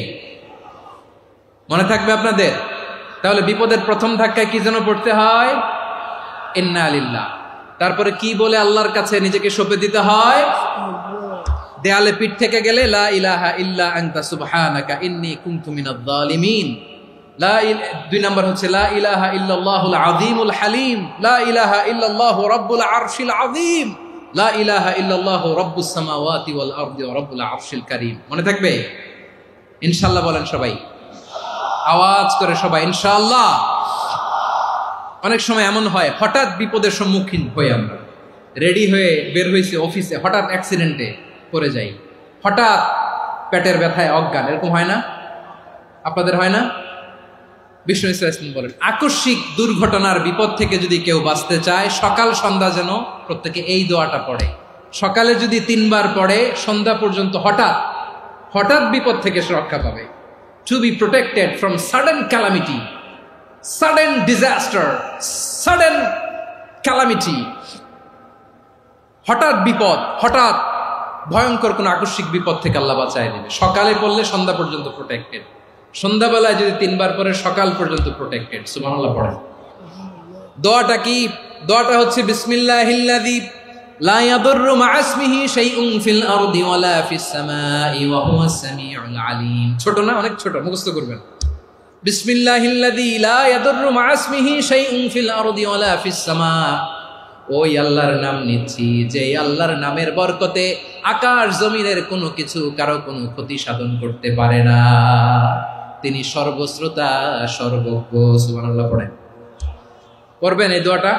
মনে থাকবে আপনাদের? তাহলে বিপদের প্রথম ধাক্কায় কি যেন পড়তে হয়? ইন্না লিল্লাহ। তারপরে কি বলে আল্লাহর কাছে নিজেকে সঁপে দিতে হয়? দেয়ালে পিঠ থেকে গেলে লা ইলাহা ইল্লা আনতা সুবহানাকা ইন্নী কুনতু মিনাজ জালিমিন। দুই নাম্বার হচ্ছে লা ইলাহা ইল্লাল্লাহুল আযীমুল হালিম, লা ইলাহা ইল্লাল্লাহু রাব্বুল আরশিল আযীম, লা ইলাহা ইল্লাল্লাহু রাব্বুস সামাওয়াতি ওয়াল আরদি ওয়া রাব্বুল আরশিল কারীম। মনে থাকবে? ইনশাআল্লাহ বলেন সবাই, আওয়াজ করে সবাই ইনশাআল্লাহ। অনেক সময় এমন হয়, হঠাৎ বিপদের সম্মুখীন হই আমরা, রেডি হয়ে বের হয়েছে অফিসে, হঠাৎ অ্যাক্সিডেন্টে পড়ে যাই, হঠাৎ পেটের ব্যথায় অজ্ঞান। এরকম হয় না? আপনাদের হয় না? বিষ্ণু ইসলাম বলেন, আকস্মিক দুর্ঘটনার বিপদ থেকে যদি কেউ বাঁচতে চায়, সকাল সন্ধ্যা যেন প্রত্যেকে এই দোয়াটা পড়ে। সকালে যদি 3 বার পড়ে, সন্ধ্যা পর্যন্ত হঠাৎ বিপদ থেকে সে রক্ষা পাবে। To be protected from sudden calamity, sudden disaster, sudden calamity. হঠাৎ বিপদ, হঠাৎ ভয়ঙ্কর কোন আকস্মিক বিপদ থেকে আল্লাহ বাঁচায় দেবে। সকালে পড়লে সন্ধ্যা পর্যন্ত প্রোটেক্টেড, সন্ধ্যাবেলায় যদি 3 বার পরে সকাল পর্যন্ত প্রোটেক্টেড। সুবহানাল্লাহ পড়েন। দোয়াটা কি? দোয়াটা হচ্ছে বিসমিল্লাহিল্লাযী লা ইয়াদুররু মা ইসমিহি শাইউন ফিল আরদি ওয়ালা ফিস সামাই ওয়া হুয়াস সামিউল আলিম। ছোট না? অনেক ছোট, মুখস্থ করবেন। বিসমিল্লাহিল্লাযী লা ইয়াদুররু মা ইসমিহি শাইউন ফিল আরদি ওয়ালা ফিস সামা। ওই আল্লাহর নাম নিচ্ছি, যে আল্লাহর নামের বরকতে আকাশ জমিনের কোনো কিছু কারো কোনো ক্ষতি সাধন করতে পারে না। তিনি সর্বশ্রোতা, সর্বজ্ঞ। সুবহানাল্লাহ পড়েন। পড়বেন এই দোয়াটা,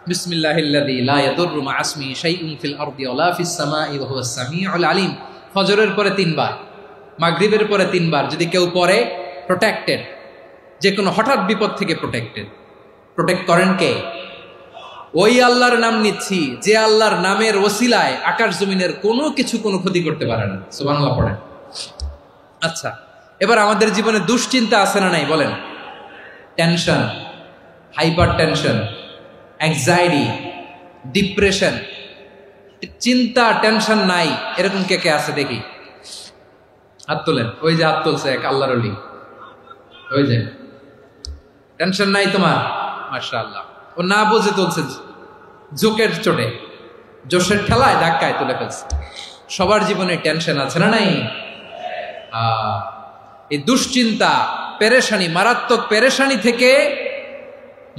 বিসমিল্লাহিল্লাযী লা ইয়াদুররু মা ইসমিহি শাইউন ফিল আরদি ওয়ালা ফিস সামাই ওয়া হুয়াস সামিউল আলিম। ফজরের পরে 3 বার, মাগরিবের পরে 3 বার যদি কেউ পড়ে, প্রোটেক্টেড। যে কোনো হঠাৎ বিপদ থেকে প্রোটেক্টেড। প্রোটেক্ট করেন কে? ওই আল্লাহর নাম নিচ্ছি, যে আল্লাহর নামের ওসিলায় আকাশ জমিনের কোনো কিছু কোনো ক্ষতি করতে পারে না। সুবহানাল্লাহ পড়েন। আচ্ছা, এবার আমাদের জীবনে দুশ্চিন্তা আছে না নাই বলেন? Tension, hyper tension, anxiety, depression, চিন্তা, টেনশন নাই এরকম কে কে আছে দেখি? হাত তোলেন। ওই যে হাত তুলছে এক আল্লাহর ওলি, ওই যে টেনশন নাই তোমার, মাশাআল্লাহ। ও না বুঝে তুলছে, ঝোঁকের চোটে, জোশের ঠেলায় ধাক্কায় তুলে ফেলছে। সবার জীবনে টেনশন আছে না নাই? এই দুশ্চিন্তা, পেরেশানি, মারাত্মক পেরেশানি থেকে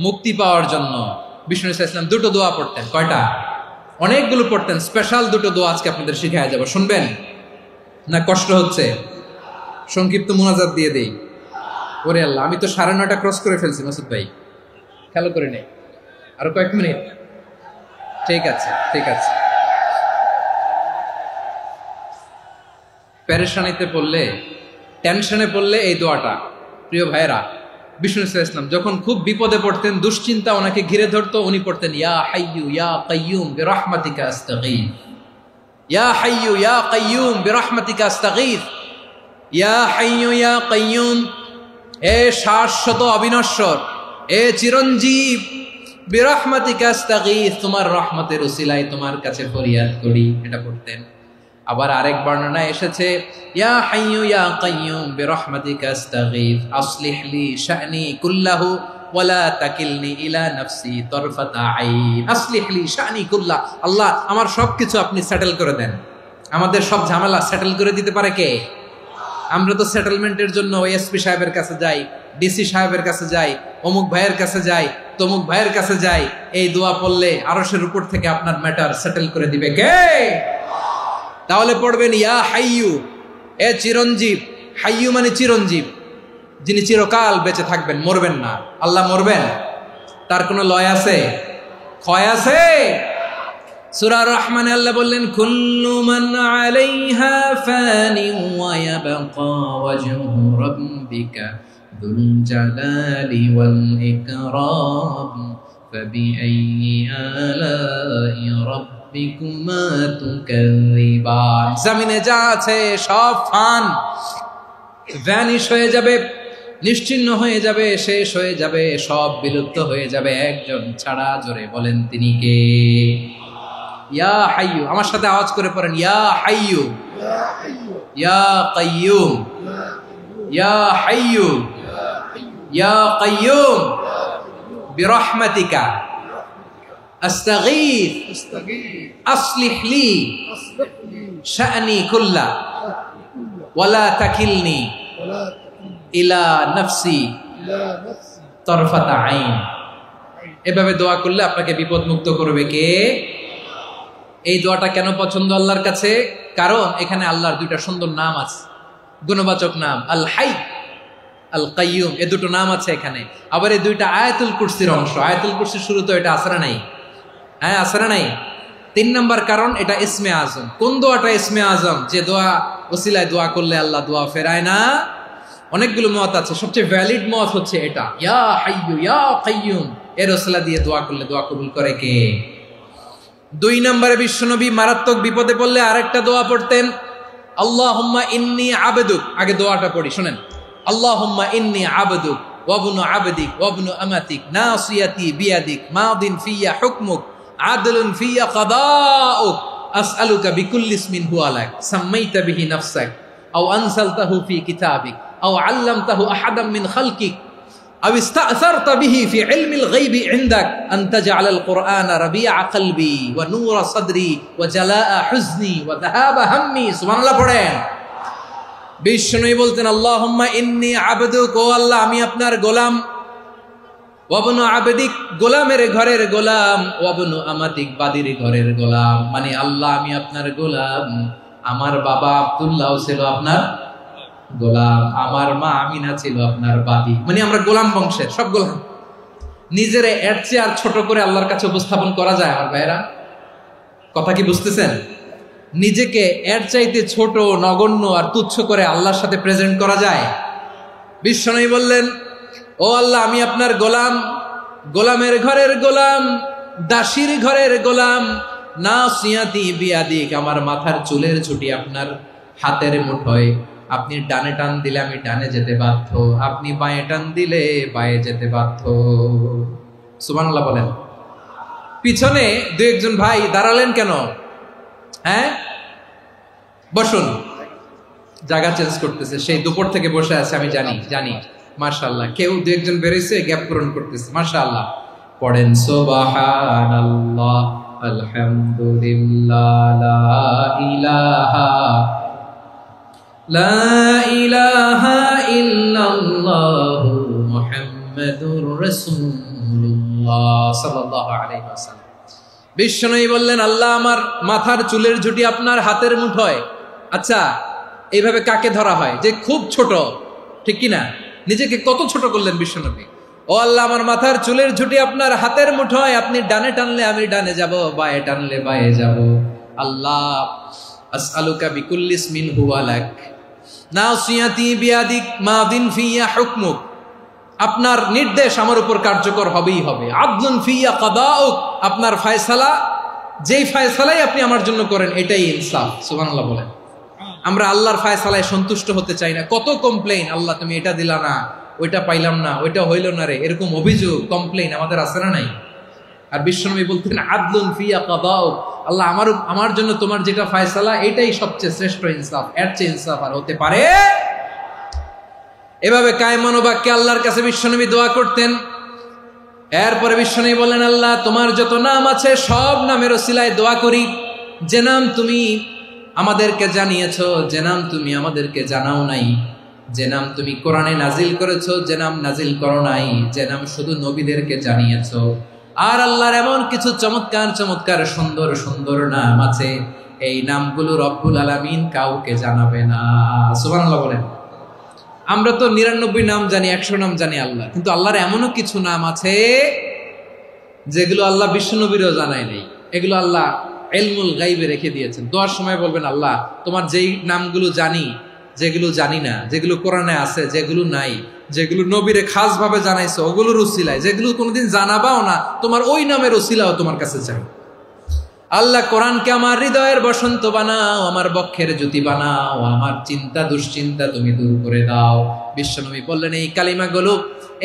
মুক্তি পাওয়ার জন্য বিষ্ণু ইসলাম দুটো দোয়া পড়তেন। কয়টা? অনেকগুলো পড়তেন। স্পেশাল দুটো দোয়া আজকে আপনাদের শিখায় যাব, শুনবেন না? কষ্ট হচ্ছে? সংক্ষিপ্ত মুনাজাত দিয়ে দেই। ওরে আল্লাহ, আমি তো 9:30 ক্রস করে ফেলছি মাসুদ ভাই, খেয়াল করে নেই। আরো কয়েক মিনিট? ঠিক আছে, ঠিক আছে। পেরেশানিতে পড়লে, টেনশনে পড়লে এই দোয়াটা, প্রিয় ভাইয়েরা, বিষ্ণু ইসলাম যখন খুব বিপদে পড়তেন, দুশ্চিন্তা ওনাকে ঘিরে ধরতো, উনি পড়তেন ইয়া হাইয়ু ইয়া কাইয়ুম বিরহমাতিকা আস্তাগীথ, ইয়া হাইয়ু ইয়া কাইয়ুম বিরহমাতিকা আস্তাগীথ, ইয়া হাইয়ু ইয়া কাইয়ুম, এ শাশ্বত অবিনশ্বর, এ চিরঞ্জীব, বিরহমাতিকা আস্তাগীথ, তোমার রহমতের উসিলায় তোমার কাছে ফরিয়াদ করি। এটা পড়তেন। আবার আরেক বর্ণনায় এসেছে ইয়া হাইয়ু ইয়া কাইয়ুম বিরহমাতিকা আস্তাগীথ আসলিহ লি শা'নি কুল্লাহু ওয়ালা তাকিলনি ইলা নাফসি তারফাতা আইন। আসলিহ লি শা'নি কুল্লাহ, আল্লাহ আমার সবকিছু আপনি সেটেল করে দেন। আমাদের সব ঝামেলা সেটেল করে দিতে পারে কে? আমরা তো সেটেলমেন্টের জন্য এসপি সাহেবের কাছে যাই, ডিসি সাহেবের কাছে যাই, অমুক ভাইয়ের কাছে যাই, তমুক ভাইয়ের কাছে যাই। এই দোয়া পড়লে আরশের উপর থেকে আপনার ম্যাটার সেটেল করে দিবে কে? তাহলে পড়বেন ইয়া হাইয়ু, এ চিরঞ্জীব। হাইয়ু মানে চিরঞ্জীব, যিনি চিরকাল বেঁচে থাকবেন, মরবেন না। আল্লাহ মরবেন? তার কোনো লয় আছে? ক্ষয় আছে? সূরা রহমানে আল্লাহ বললেন কুল্লু মান আলাইহা ফানি ওয়া ইয়াবকা ওয়াজহু রাব্বিকা যুল জালালি ওয়াল ইকরাম ফাবিআইয়ি আলাই রাব্বিকুমা তুকাযিবান। জমিনে যা আছে সব ফান, ভ্যানিশ হয়ে যাবে, নিশ্চিহ্ন হয়ে যাবে, শেষ হয়ে যাবে, সব বিলুপ্ত হয়ে যাবে, একজন ছাড়া। জোরে বলেন তিনি কে? ইয়া হাইয়ু। আমার সাথে আওয়াজ করে পড়েন ইয়া হাইয়ু ইয়া কাইয়ুম ইয়া হাইয়ু ইয়া কাইয়ুম বিরহমাতিকা আস্তাগীথ আসলিহ লি শা'নি কুল্লা ওয়ালা তাকিলনি ইলা নাফসি তারফাতা আইন। এভাবে দোয়া করলে আপনাকে বিপদ মুক্ত করবে কে? এই দোয়াটা কেন পছন্দ আল্লাহর কাছে? কারণ এখানে আল্লাহর দুইটা সুন্দর নাম আছে, গুণবাচক নাম, আল হাই, আল কাইয়ুম। এই দুটো নাম আছে এখানে। আবার এই দুইটা আয়াতুল কুরসির অংশ। আয়াতুল কুরসির শুরু তো এটা আসরা নাই? হ্যাঁ, আসরা নাই। 3 নম্বর কারণ, এটা ইসমে আজম। কোন দোয়াটা ইসমে আজম? যে দোয়া ওসিলায় দোয়া করলে আল্লাহ দোয়া ফেরায় না। অনেকগুলো মত আছে, সবচেয়ে ভ্যালিড মত হচ্ছে এটা, ইয়া হাইয়ু ইয়া কাইয়ুম। এর ওসিলা দিয়ে দোয়া করলে দোয়া কবুল করে কে? 2 নম্বরে বিশ্বনবী মারাত্মক বিপদে পড়লে আরেকটা দোয়া পড়তেন, আল্লাহুম্মা ইন্নী আবদুক। আগে দোয়াটা পড়ি, শুনেন। আল্লাহুম্মা ইন্নী আবদুক ওয়া ইবনু আবদিক ওয়া ইবনু আমাতিক নাসিয়াতি বিয়াদিক মাদিন ফিয়া হুকমুক আদলুন ফিয়া কাদাউক আসআলুকা বিকুল্লি ইসমিন হুয়া লাক সাম্মাইতা বিহি নাফসাক আও আনসালতাহু ফি কিতাবিক আও আল্লামতাহু আহাদাম মিন খালকিক আও ইস্তা'সারতা বিহি ফি ইলমিল গায়বি ইনদাক আন তাজআলাল কুরআনা রাবিআ কলবি ওয়া নূরা সাদরি ওয়া জালাআ হুজনি ওয়া যাহাবা হাম্মি। সুবহানাল্লাহ পড়েন। বিষ্ণুই বলতেন আল্লাহুম্মা ইন্নী আবদুক, ও আল্লাহ আমি আপনার গোলাম, ওয়া ইবনু আবদিক, গোলামের ঘরের গোলাম, ওয়া ইবনু আমাতিক, বাদীর ঘরের গোলাম। মানে আল্লাহ আমি আপনার গোলাম। আমার বাবা আব্দুল্লাহ ছিল আপনার গোলাম, আমার মা আমিনা ছিল আপনার বাদী। মানে আমরা গোলাম বংশের, সব গোলাম। নিজের এর চেয়ে আর ছোট করে আল্লাহর কাছে উপস্থাপন করা যায় আমার ভাইরা? কথা কি বুঝতেছেন? নিজেকে এর চাইতে ছোট, নগণ্য আর তুচ্ছ করে আল্লাহর সাথে প্রেজেন্ট করা যায়? বিশ্বনবী বললেন, ও আল্লাহ আমি আপনার গোলাম, গোলামের ঘরের গোলাম, দাসীর ঘরের গোলাম, নাসিয়াতি বিয়াদিক, আমার মাথার চুলের ছুটি আপনার হাতের মুঠোয়। আপনি ডানে টান দিলে আমি ডানে যেতে বাধ্য, আপনি বাঁয়ে টান দিলে বাঁয়ে যেতে বাধ্য। সুবহানাল্লাহ বলেন। পিছনে 2-1 ভাই দাঁড়ালেন কেন? হ্যাঁ, বসুন। জায়গা চেঞ্জ করতেছে, সেই দুপুর থেকে বসে আছে, আমি জানি। মাশাআল্লাহ। কেউ 2-1 বেরোইছে, গ্যাপ পূরণ করতেছে। মাশাআল্লাহ। পড়েন সুবহানাল্লাহ, আলহামদুলিল্লাহ, লা ইলাহা ইল্লাল্লাহু মুহাম্মাদুর রাসূলুল্লাহ সাল্লাল্লাহু আলাইহি ওয়াসাল্লাম। বিশ্বনবী বললেন, আল্লাহ আমার মাথার চুলের ঝুঁটি আপনার হাতের মুঠোয়। আচ্ছা, এইভাবে কাকে ধরা হয়? যে খুব ছোট, ঠিক কিনা? নিজেকে কত ছোট করলেন বিশ্বনবী। ও আল্লাহ, আমার মাথার চুলের ঝুঁটি আপনার হাতের মুঠোয়, আপনি ডানে টানলে আমি ডানে যাব, বায়ে টানলে বায়ে যাব। আল্লাহ, আসআলুকা বিকুল্লি ইসমিন হুয়া লাক, নাসিয়াতি বিয়াদিক, মাদিন ফিয়া হুকমুক। আপনার নির্দেশ আমার উপর কার্যকর হবেই হবে। আদলুন ফিয়া কাদাউক, আপনার ফয়সালা, যেই ফয়সালাই আপনি আমার জন্য করেন এটাই ইনসাফ। সুবহানাল্লাহ বলেন। আমরা আল্লাহর ফয়সালায় সন্তুষ্ট হতে চাই না। কত কমপ্লেইন, আল্লাহ তুমি এটা দিলা না, ওইটা পাইলাম না, ওইটা হইল না রে, এরকম অভিযোগ, কমপ্লেইন আমাদের আছে না নাই? আর বিশ্বনবী বলতেন, আদলুন ফিয়া কাদাউক, আল্লাহ আমার জন্য তোমার যেটা ফয়সালা এটাই সবচেয়ে শ্রেষ্ঠ ইনসাফ, এর চেয়ে ইনসাফ আর হতে পারে? এভাবে কায়মান বাক্যে আল্লাহর কাছে বিশ্বনবী দোয়া করতেন। এরপরে বিশ্বনবী বললেন, আল্লাহ তোমার যত নাম আছে সব নামের ওসিলায় দোয়া করি, যে নাম তুমি আমাদেরকে জানিয়েছো, যে নাম তুমি আমাদেরকে জানাও নাই, যে নাম তুমি কোরআনে নাজিল করেছো, যে নাম নাজিল করো নাই, যে নাম শুধু নবীদেরকে জানিয়েছো। আর আল্লাহর এমন কিছু চমৎকার চমৎকার সুন্দর সুন্দর নাম আছে, এই নামগুলো রব্বুল আলামিন কাউকে জানাবে না। সুবহানাল্লাহ বলেন। আমরা তো 99 নাম জানি, 100 নাম জানি আল্লাহ, কিন্তু আল্লাহর এমনও কিছু নাম আছে যেগুলো আল্লাহ বিশ্বনবীরও জানায় নেই। এগুলো আল্লাহ ইলমুল গায়বে রেখে দিয়েছেন। দোয়ার সময় বলবেন, আল্লাহ তোমার যেই নামগুলো জানি, যেগুলো জানি না, যেগুলো কোরআনে আছে, যেগুলো নাই, যেগুলো নবীরে খাস ভাবে জানাইছো ওগুলোর উসিলায়, যেগুলো কোনোদিন জানাবাও না, তোমার ওই নামের উসিলাও তোমার কাছে চাই। আল্লাহ কোরআনকে আমার হৃদয়ের বসন্ত বানাও, আমার বক্ষের জ্যোতি বানাও, আমার চিন্তা দুশ্চিন্তা তুমি দূর করে দাও। বিশ্বনবী বললেন, এই কালিমাগুলো,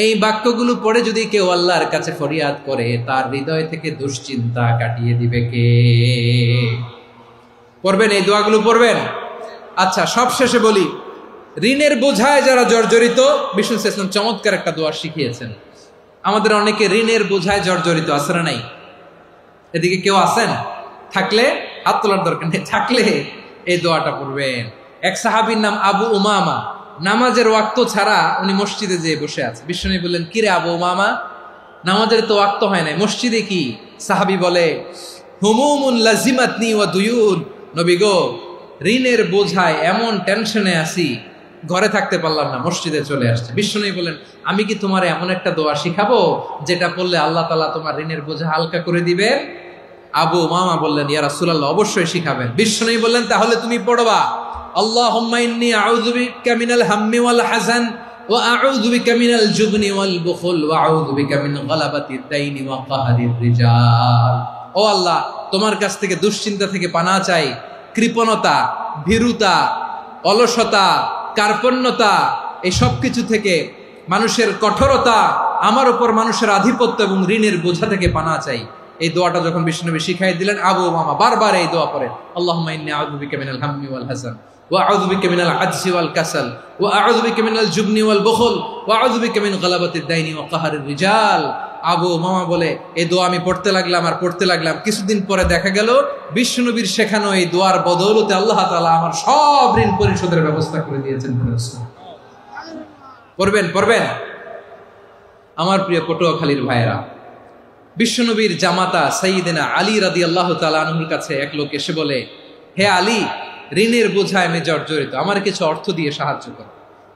এই বাক্যগুলো পড়ে যদি কেউ আল্লাহর কাছে ফরিয়াদ করে, তার হৃদয় থেকে দুশ্চিন্তা কাটিয়ে দিবে কে? পড়বেন, এই দোয়াগুলো পড়বেন। আচ্ছা, সব শেষে বলি, ঋণের বোঝায় যারা জর্জরিত, বিষ্ণু ইসলাম চমৎকার একটা দোয়া শিখিয়েছেন। আমাদের অনেকে ঋণের বোঝায় জর্জরিত, আছে না নাই? এদিকে কেউ আছেন? থাকলে হাত তোলার দরকার নেই, থাকলে এই দোয়াটা পড়বেন। এক সাহাবীর নাম আবু উমামা, নামাজের ওয়াক্ত ছাড়া উনি মসজিদে যেয়ে বসে আছে। বিশ্বনবী বললেন, কিরে আবু উমামা, নামাজের তো ওয়াক্ত হয় নাই, মসজিদে কি? সাহাবী বলে, হুমুমুন লাজিমাতনি ওয়া দুয়ুন, নবী গো, ঋণের বোঝায় এমন টেনশনে আছি, ঘরে থাকতে পারলাম না, মসজিদে চলে আসছে। বিশ্বনবী বলেন, আমি কি তোমার এমন একটা দোয়া শিখাবো যেটা পড়লে আল্লাহ তাআলা তোমার ঋণের বোঝা হালকা করে দিবে? আবু উমামা বললেন, ইয়া রাসূলুল্লাহ, অবশ্যই শিখাবেন। বিশ্বনবী বললেন, তাহলে তুমি পড়বা, আল্লাহুম্মা ইন্নী আউযু বিকা মিনাল হাম্মি ওয়াল হাযান ওয়া আউযু বিকা মিনাল জুবনি ওয়াল বুখল ওয়া আউযু বিকা মিন গালাবাতিদ দাইনি ওয়া কাহরির রিজাল। ও আল্লাহ, তোমার কাছ থেকে দুশ্চিন্তা থেকে পানাহ চাই, কৃপণতা, ভীরুতা, অলসতা, কার্পণ্যতা, এই সব কিছু থেকে, মানুষের কঠোরতা, আমার উপর মানুষের আধিপত্য এবং ঋণের বোঝা থেকে পানাহ চাই। এই দোয়াটা যখন বিশ্বনবী শিখাই দিলেন, আবু উমামা বারবার এই দোয়া পড়েন, আল্লাহুম্মা ইন্নী আউযু বিকা মিনাল হাম্মি ওয়াল হাযান ওয়া আউযু বিকা মিনাল আজজি ওয়াল কাসাল ওয়া আউযু বিকা মিনাল জুবনি ওয়াল বুখল ওয়া আউযু বিকা মিন গালাবাতিদ দাইনি ওয়া কাহরির রিজাল। আবু উমামা বলে, এই দোয়া আমি পড়তে লাগলাম আর পড়তে লাগলাম, কিছুদিন পরে দেখা গেল বিশ্বনবীর শেখানো এই দোয়ার বদৌলতে আল্লাহ তাআলা আমার সব ঋণ পরিশোধের ব্যবস্থা করে দিয়েছেন। পড়বেন, পড়বেন। আমার প্রিয় পটুয়াখালীর ভাইয়েরা, বিশ্বনবীর জামাতা সাইয়্যিদিনা আলী রাদিয়াল্লাহু তাআলা আনহুর কাছে এক লোক এসে বলে, হে আলী, ঋণের বোঝায় আমি জর্জরিত, আমার কিছু অর্থ দিয়ে সাহায্য করো।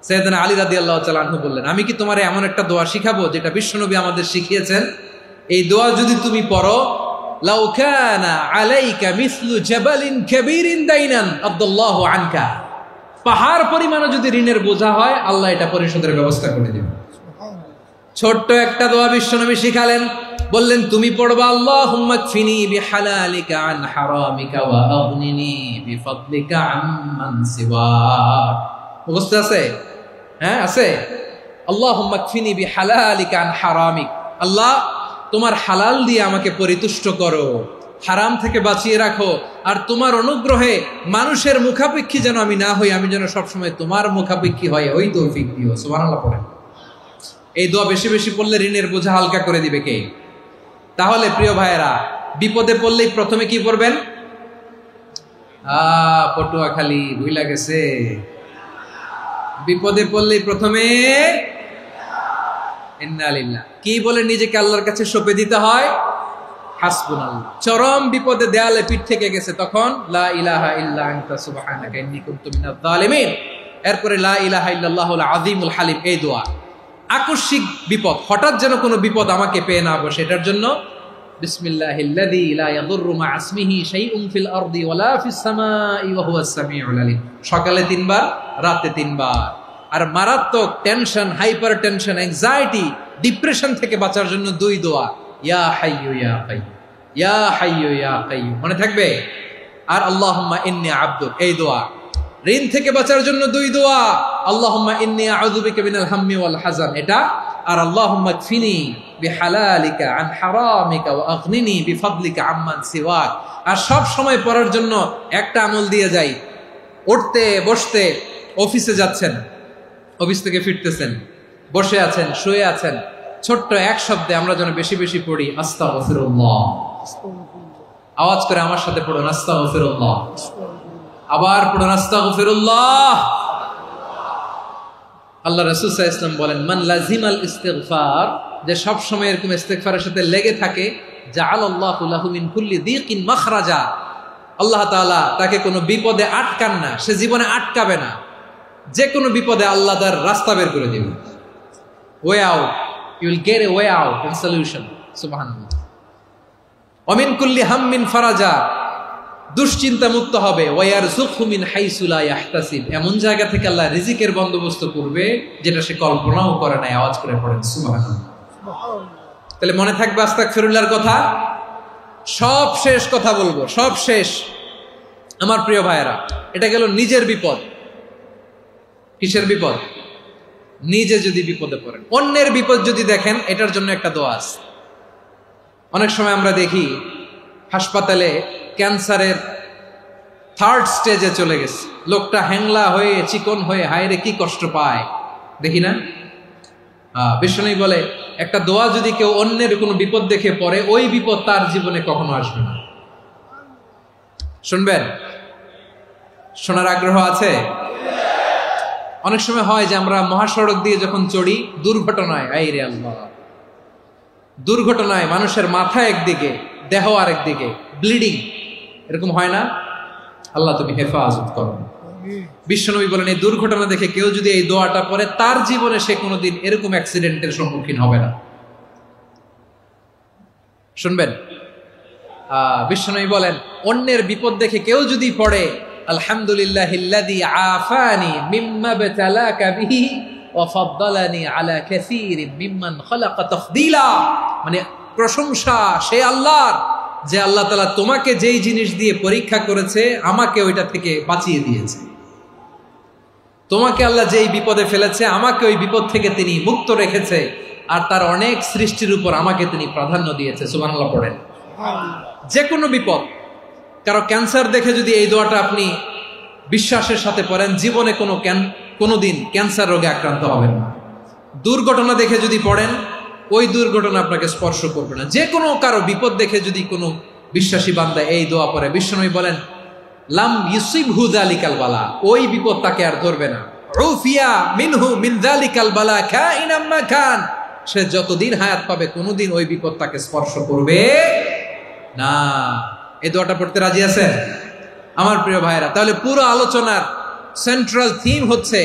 সাইয়্যিদিনা আলী রাদিয়াল্লাহু তাআলা আনহু বললেন, আমি কি তোমারে এমন একটা দোয়া শিখাবো যেটা বিশ্বনবী আমাদের শিখিয়েছেন? এই দোয়া যদি তুমি পড়ো, লাউ কানা আলাইকা মিসলু জাবালিন কাবীরিন দাইনান আদাল্লাহু আনকা, পাহাড় পরিমাণও যদি ঋণের বোঝা হয়, আল্লাহ এটা পরিশোধের ব্যবস্থা করে দিবেন। ছোট্ট একটা দোয়া বিশ্বনবী শিখালেন, বললেন, তুমি পড়বা, আল্লাহুম্মা কফিনি বিহালালিকা আন হারামিকা ওয়া আগনিনি বিফাদলিকা আম্মান সিওয়াক। মুখস্থ আছে? হ্যাঁ, আছে। আল্লাহুম্মা কফিনি বিহালালিকা আন হারামিক, আল্লাহ তোমার হালাল দিয়ে আমাকে পরিতুষ্ট করো, হারাম থেকে বাঁচিয়ে রাখো, আর তোমার অনুগ্রহে মানুষের মুখাপেক্ষী যেন আমি না হই, আমি যেন সবসময় তোমার মুখাপেক্ষী হয়, ওই তৌফিক দিও। সুবহানাল্লাহ পড়েন। এই দোয়া বেশি বেশি পড়লে ঋণের বোঝা হালকা করে দিবে কে? তাহলে প্রিয় ভাইয়েরা, বিপদে পড়লেই প্রথমে কি পড়বেন? পটুয়াখালী ভুইলা গেছে। বিপদে পড়লেই প্রথমে ইন্না লিল্লাহ কি বলে নিজেকে আল্লাহর কাছে সঁপে দিতে হয়? হাসবুনাল্লাহ। চরম বিপদে দেয়ালে পিঠ থেকে গেছে, তখন লা ইলাহা ইল্লা আনতা সুবহানাকা ইন্নী কুনতু মিনাজ জালিমিন। এরপরে লা ইলাহা ইল্লাল্লাহুল আযীমুল হালিম, এই দোয়া। আকস্মিক বিপদ, হঠাৎ যেন কোনো বিপদ আমাকে পেয়ে না বসে, এটার জন্য বিসমিল্লাহিল্লাযী লা ইয়াদুররু মা ইসমিহি শাইউন ফিল আরদি ওয়ালা ফিস সামাই ওয়া হুয়াস সামিউল আলীম। সকালে 3 বার, রাতে 3 বার। আর মারাত্মক tension, hyper tension, anxiety, depression থেকে বাঁচার জন্য 2 দোয়া, ইয়া হাইয়্যু ইয়া কাইয়্যুম, ইয়া হাইয়্যু ইয়া কাইয়্যুম, মনে থাকবে? আর আল্লাহুম্মা ইন্নী আবদুক, এই দোয়া। ঋণ থেকে বাঁচার জন্য 2 দোয়া, আল্লাহুম্মা ইন্নী আউযু বিকা মিনাল হাম্মি ওয়াল হাযান, এটা। আর আল্লাহুম্মা কফিনি বিহালালিকা আন হারামিকা ওয়া আগনিনি বিফাদলিকা আম্মান সিওয়াক। আর সব সময় পড়ার জন্য একটা আমল দিয়ে যাই, উঠতে বসতে, অফিসে যাচ্ছেন, অফিস থেকে ফিরতেছেন, বসে আছেন, শুয়ে আছেন, ছোট্ট এক শব্দে আমরা যেন বেশি বেশি পড়ি আস্তাগফিরুল্লাহ। আওয়াজ করে আমার সাথে পড়ুন আস্তাগফিরুল্লাহ। আবার পড়ুন আস্তাগফিরুল্লাহ। আল্লাহ রাসূল সাল্লাল্লাহু আলাইহি ওয়াসাল্লাম বলেন, মান লাজিমাল ইস্তিগফার, যে সব সময় এরকম ইস্তিগফারের সাথে লেগে থাকে, জাআলাল্লাহু লাহু মিন কুল্লি দীকিন মাখরাজা, আল্লাহ তাআলা তাকে কোনো বিপদে আটকান না, সে জীবনে আটকাবে না। যে কোনো বিপদে আল্লাহ তার রাস্তা বের করে দিবেন, way out, you will get a way out and solution. সুবহানাল্লাহ। ওয়া মিন কুল্লি হাম্মিন ফারাজা, দুশ্চিন্তা মুক্ত হবে। ওয়ারযুকহু মিন হাইসু লা ইয়াহতাসিব, এমন জায়গা থেকে আল্লাহ রিজিকের বন্দোবস্ত করবে যেটা সে কল্পনাও করে নাই। আওয়াজ করে পড়েন সুবহানাল্লাহ। তাহলে মনে থাকবে আস্তাগফিরুল্লাহর কথা। সব শেষ কথা বলবো, সব শেষ আমার প্রিয় ভাইয়েরা। এটা গেল নিজের বিপদ। কিসের বিপদ? নিজে যদি বিপদে পড়েন। অন্যের বিপদ যদি দেখেন, এটার জন্য একটা দোয়া আছে। অনেক সময় আমরা দেখি হাসপাতালে ক্যান্সারের 3rd স্টেজে চলে গেছে, লোকটা হ্যাংলা হয়ে, চিকন হয়ে, হায়রে কি কষ্ট পায়, দেখি না? বিষ্ণু বলে, একটা দোয়া যদি কেউ অন্যের কোনো বিপদ দেখে পড়ে, ওই বিপদ তার জীবনে কখনো আসবে না। শুনবেন? শোনার আগ্রহ আছে? অনেক সময় হয় যে আমরা মহাসড়ক দিয়ে যখন চড়ি, দুর্ঘটনায়, আইরে আল্লাহ, দুর্ঘটনায় মানুষের মাথা একদিকে, দেহ আরেকদিকে, ব্লিডিং, এরকম হয় না? আল্লাহ তুমি হেফাজত করো। বিশ্বনবী বলেন, এই দুর্ঘটনা দেখে কেউ যদি এই দোয়াটা পড়ে, তার জীবনে সে কোনোদিন এরকম অ্যাক্সিডেন্টের সম্মুখীন হবে না। শুনবেন? বিশ্বনবী বলেন, অন্যের বিপদ দেখে কেউ যদি পড়ে, আলহামদুলিল্লাহিল্লাযী আফানি মিম্মা বাতালাকা বিহি ওয়া ফাদ্দালানি আলা কাসীরিন মিম্মান খালাকা তাফদীলা, মানে প্রশংসা সে আল্লাহর, যে আল্লাহ তাআলা তোমাকে যেই জিনিস দিয়ে পরীক্ষা করেছে, আমাকে ওইটা থেকে বাঁচিয়ে দিয়েছে। তোমাকে আল্লাহ যেই বিপদে ফেলেছে, আমাকে ওই বিপদ থেকে তিনি মুক্ত রেখেছে, আর তার অনেক সৃষ্টির উপর আমাকে তিনি প্রাধান্য দিয়েছে। সুবহানাল্লাহ পড়েন। যে কোনো বিপদ, কারো ক্যান্সার দেখে যদি এই দোয়াটা আপনি বিশ্বাসের সাথে পড়েন, জীবনে কোনোদিন ক্যান্সার রোগে আক্রান্ত হবেন না। দুর্ঘটনা দেখে যদি পড়েন, ওই দুর্ঘটনা আপনাকে স্পর্শ করবে না। যে কোনো কারো বিপদ দেখে যদি কোনো বিশ্বাসী বান্দা এই দোয়া পড়ে, বিশ্বনবী বলেন, লাম ইউসিবহু যালিকাল বালা, ওই বিপদ তাকে আর ধরবে না। উফিয়া মিনহু মিন যালিকাল বালা কাইনাম মা কান, সে যতদিন হায়াত পাবে কোনোদিন ওই বিপদ তাকে স্পর্শ করবে না। এই দোয়াটা পড়তে রাজি আছেন আমার প্রিয় ভাইরা? তাহলে পুরো আলোচনার সেন্ট্রাল থিম হচ্ছে,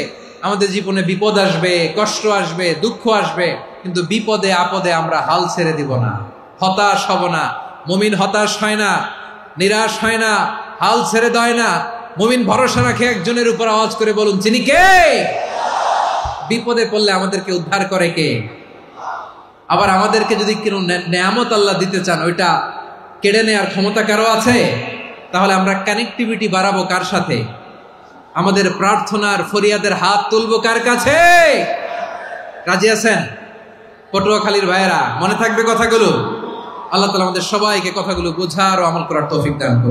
আমাদের জীবনে বিপদ আসবে, কষ্ট আসবে, দুঃখ আসবে, কিন্তু বিপদে আপদে আমরা হাল ছেড়ে দিব না, হতাশ হব না। মুমিন হতাশ হয় না, নিরাশ হয় না, হাল ছেড়ে দেয় না। মুমিন ভরসা রাখে একজনের উপর। আওয়াজ করে বলুন, যিনি কে? বিপদে পড়লে আমাদেরকে উদ্ধার করে কে? আবার আমাদেরকে যদি কোনো নেয়ামত আল্লাহ দিতে চান, ওইটা কেড়ে নেওয়ার ক্ষমতা কারো আছে? তাহলে আমরা কানেক্টিভিটি বাড়াবো কার সাথে? আমাদের প্রার্থনার ফরিয়াদের হাত তুলবো কার কাছে? রাজি আছেন পটুয়াখালীর ভাইয়েরা? মনে থাকবে কথাগুলো? আল্লাহ তাআলা আমাদের সবাইকে কথাগুলো বোঝার ও আমল করার তৌফিক দান করুন।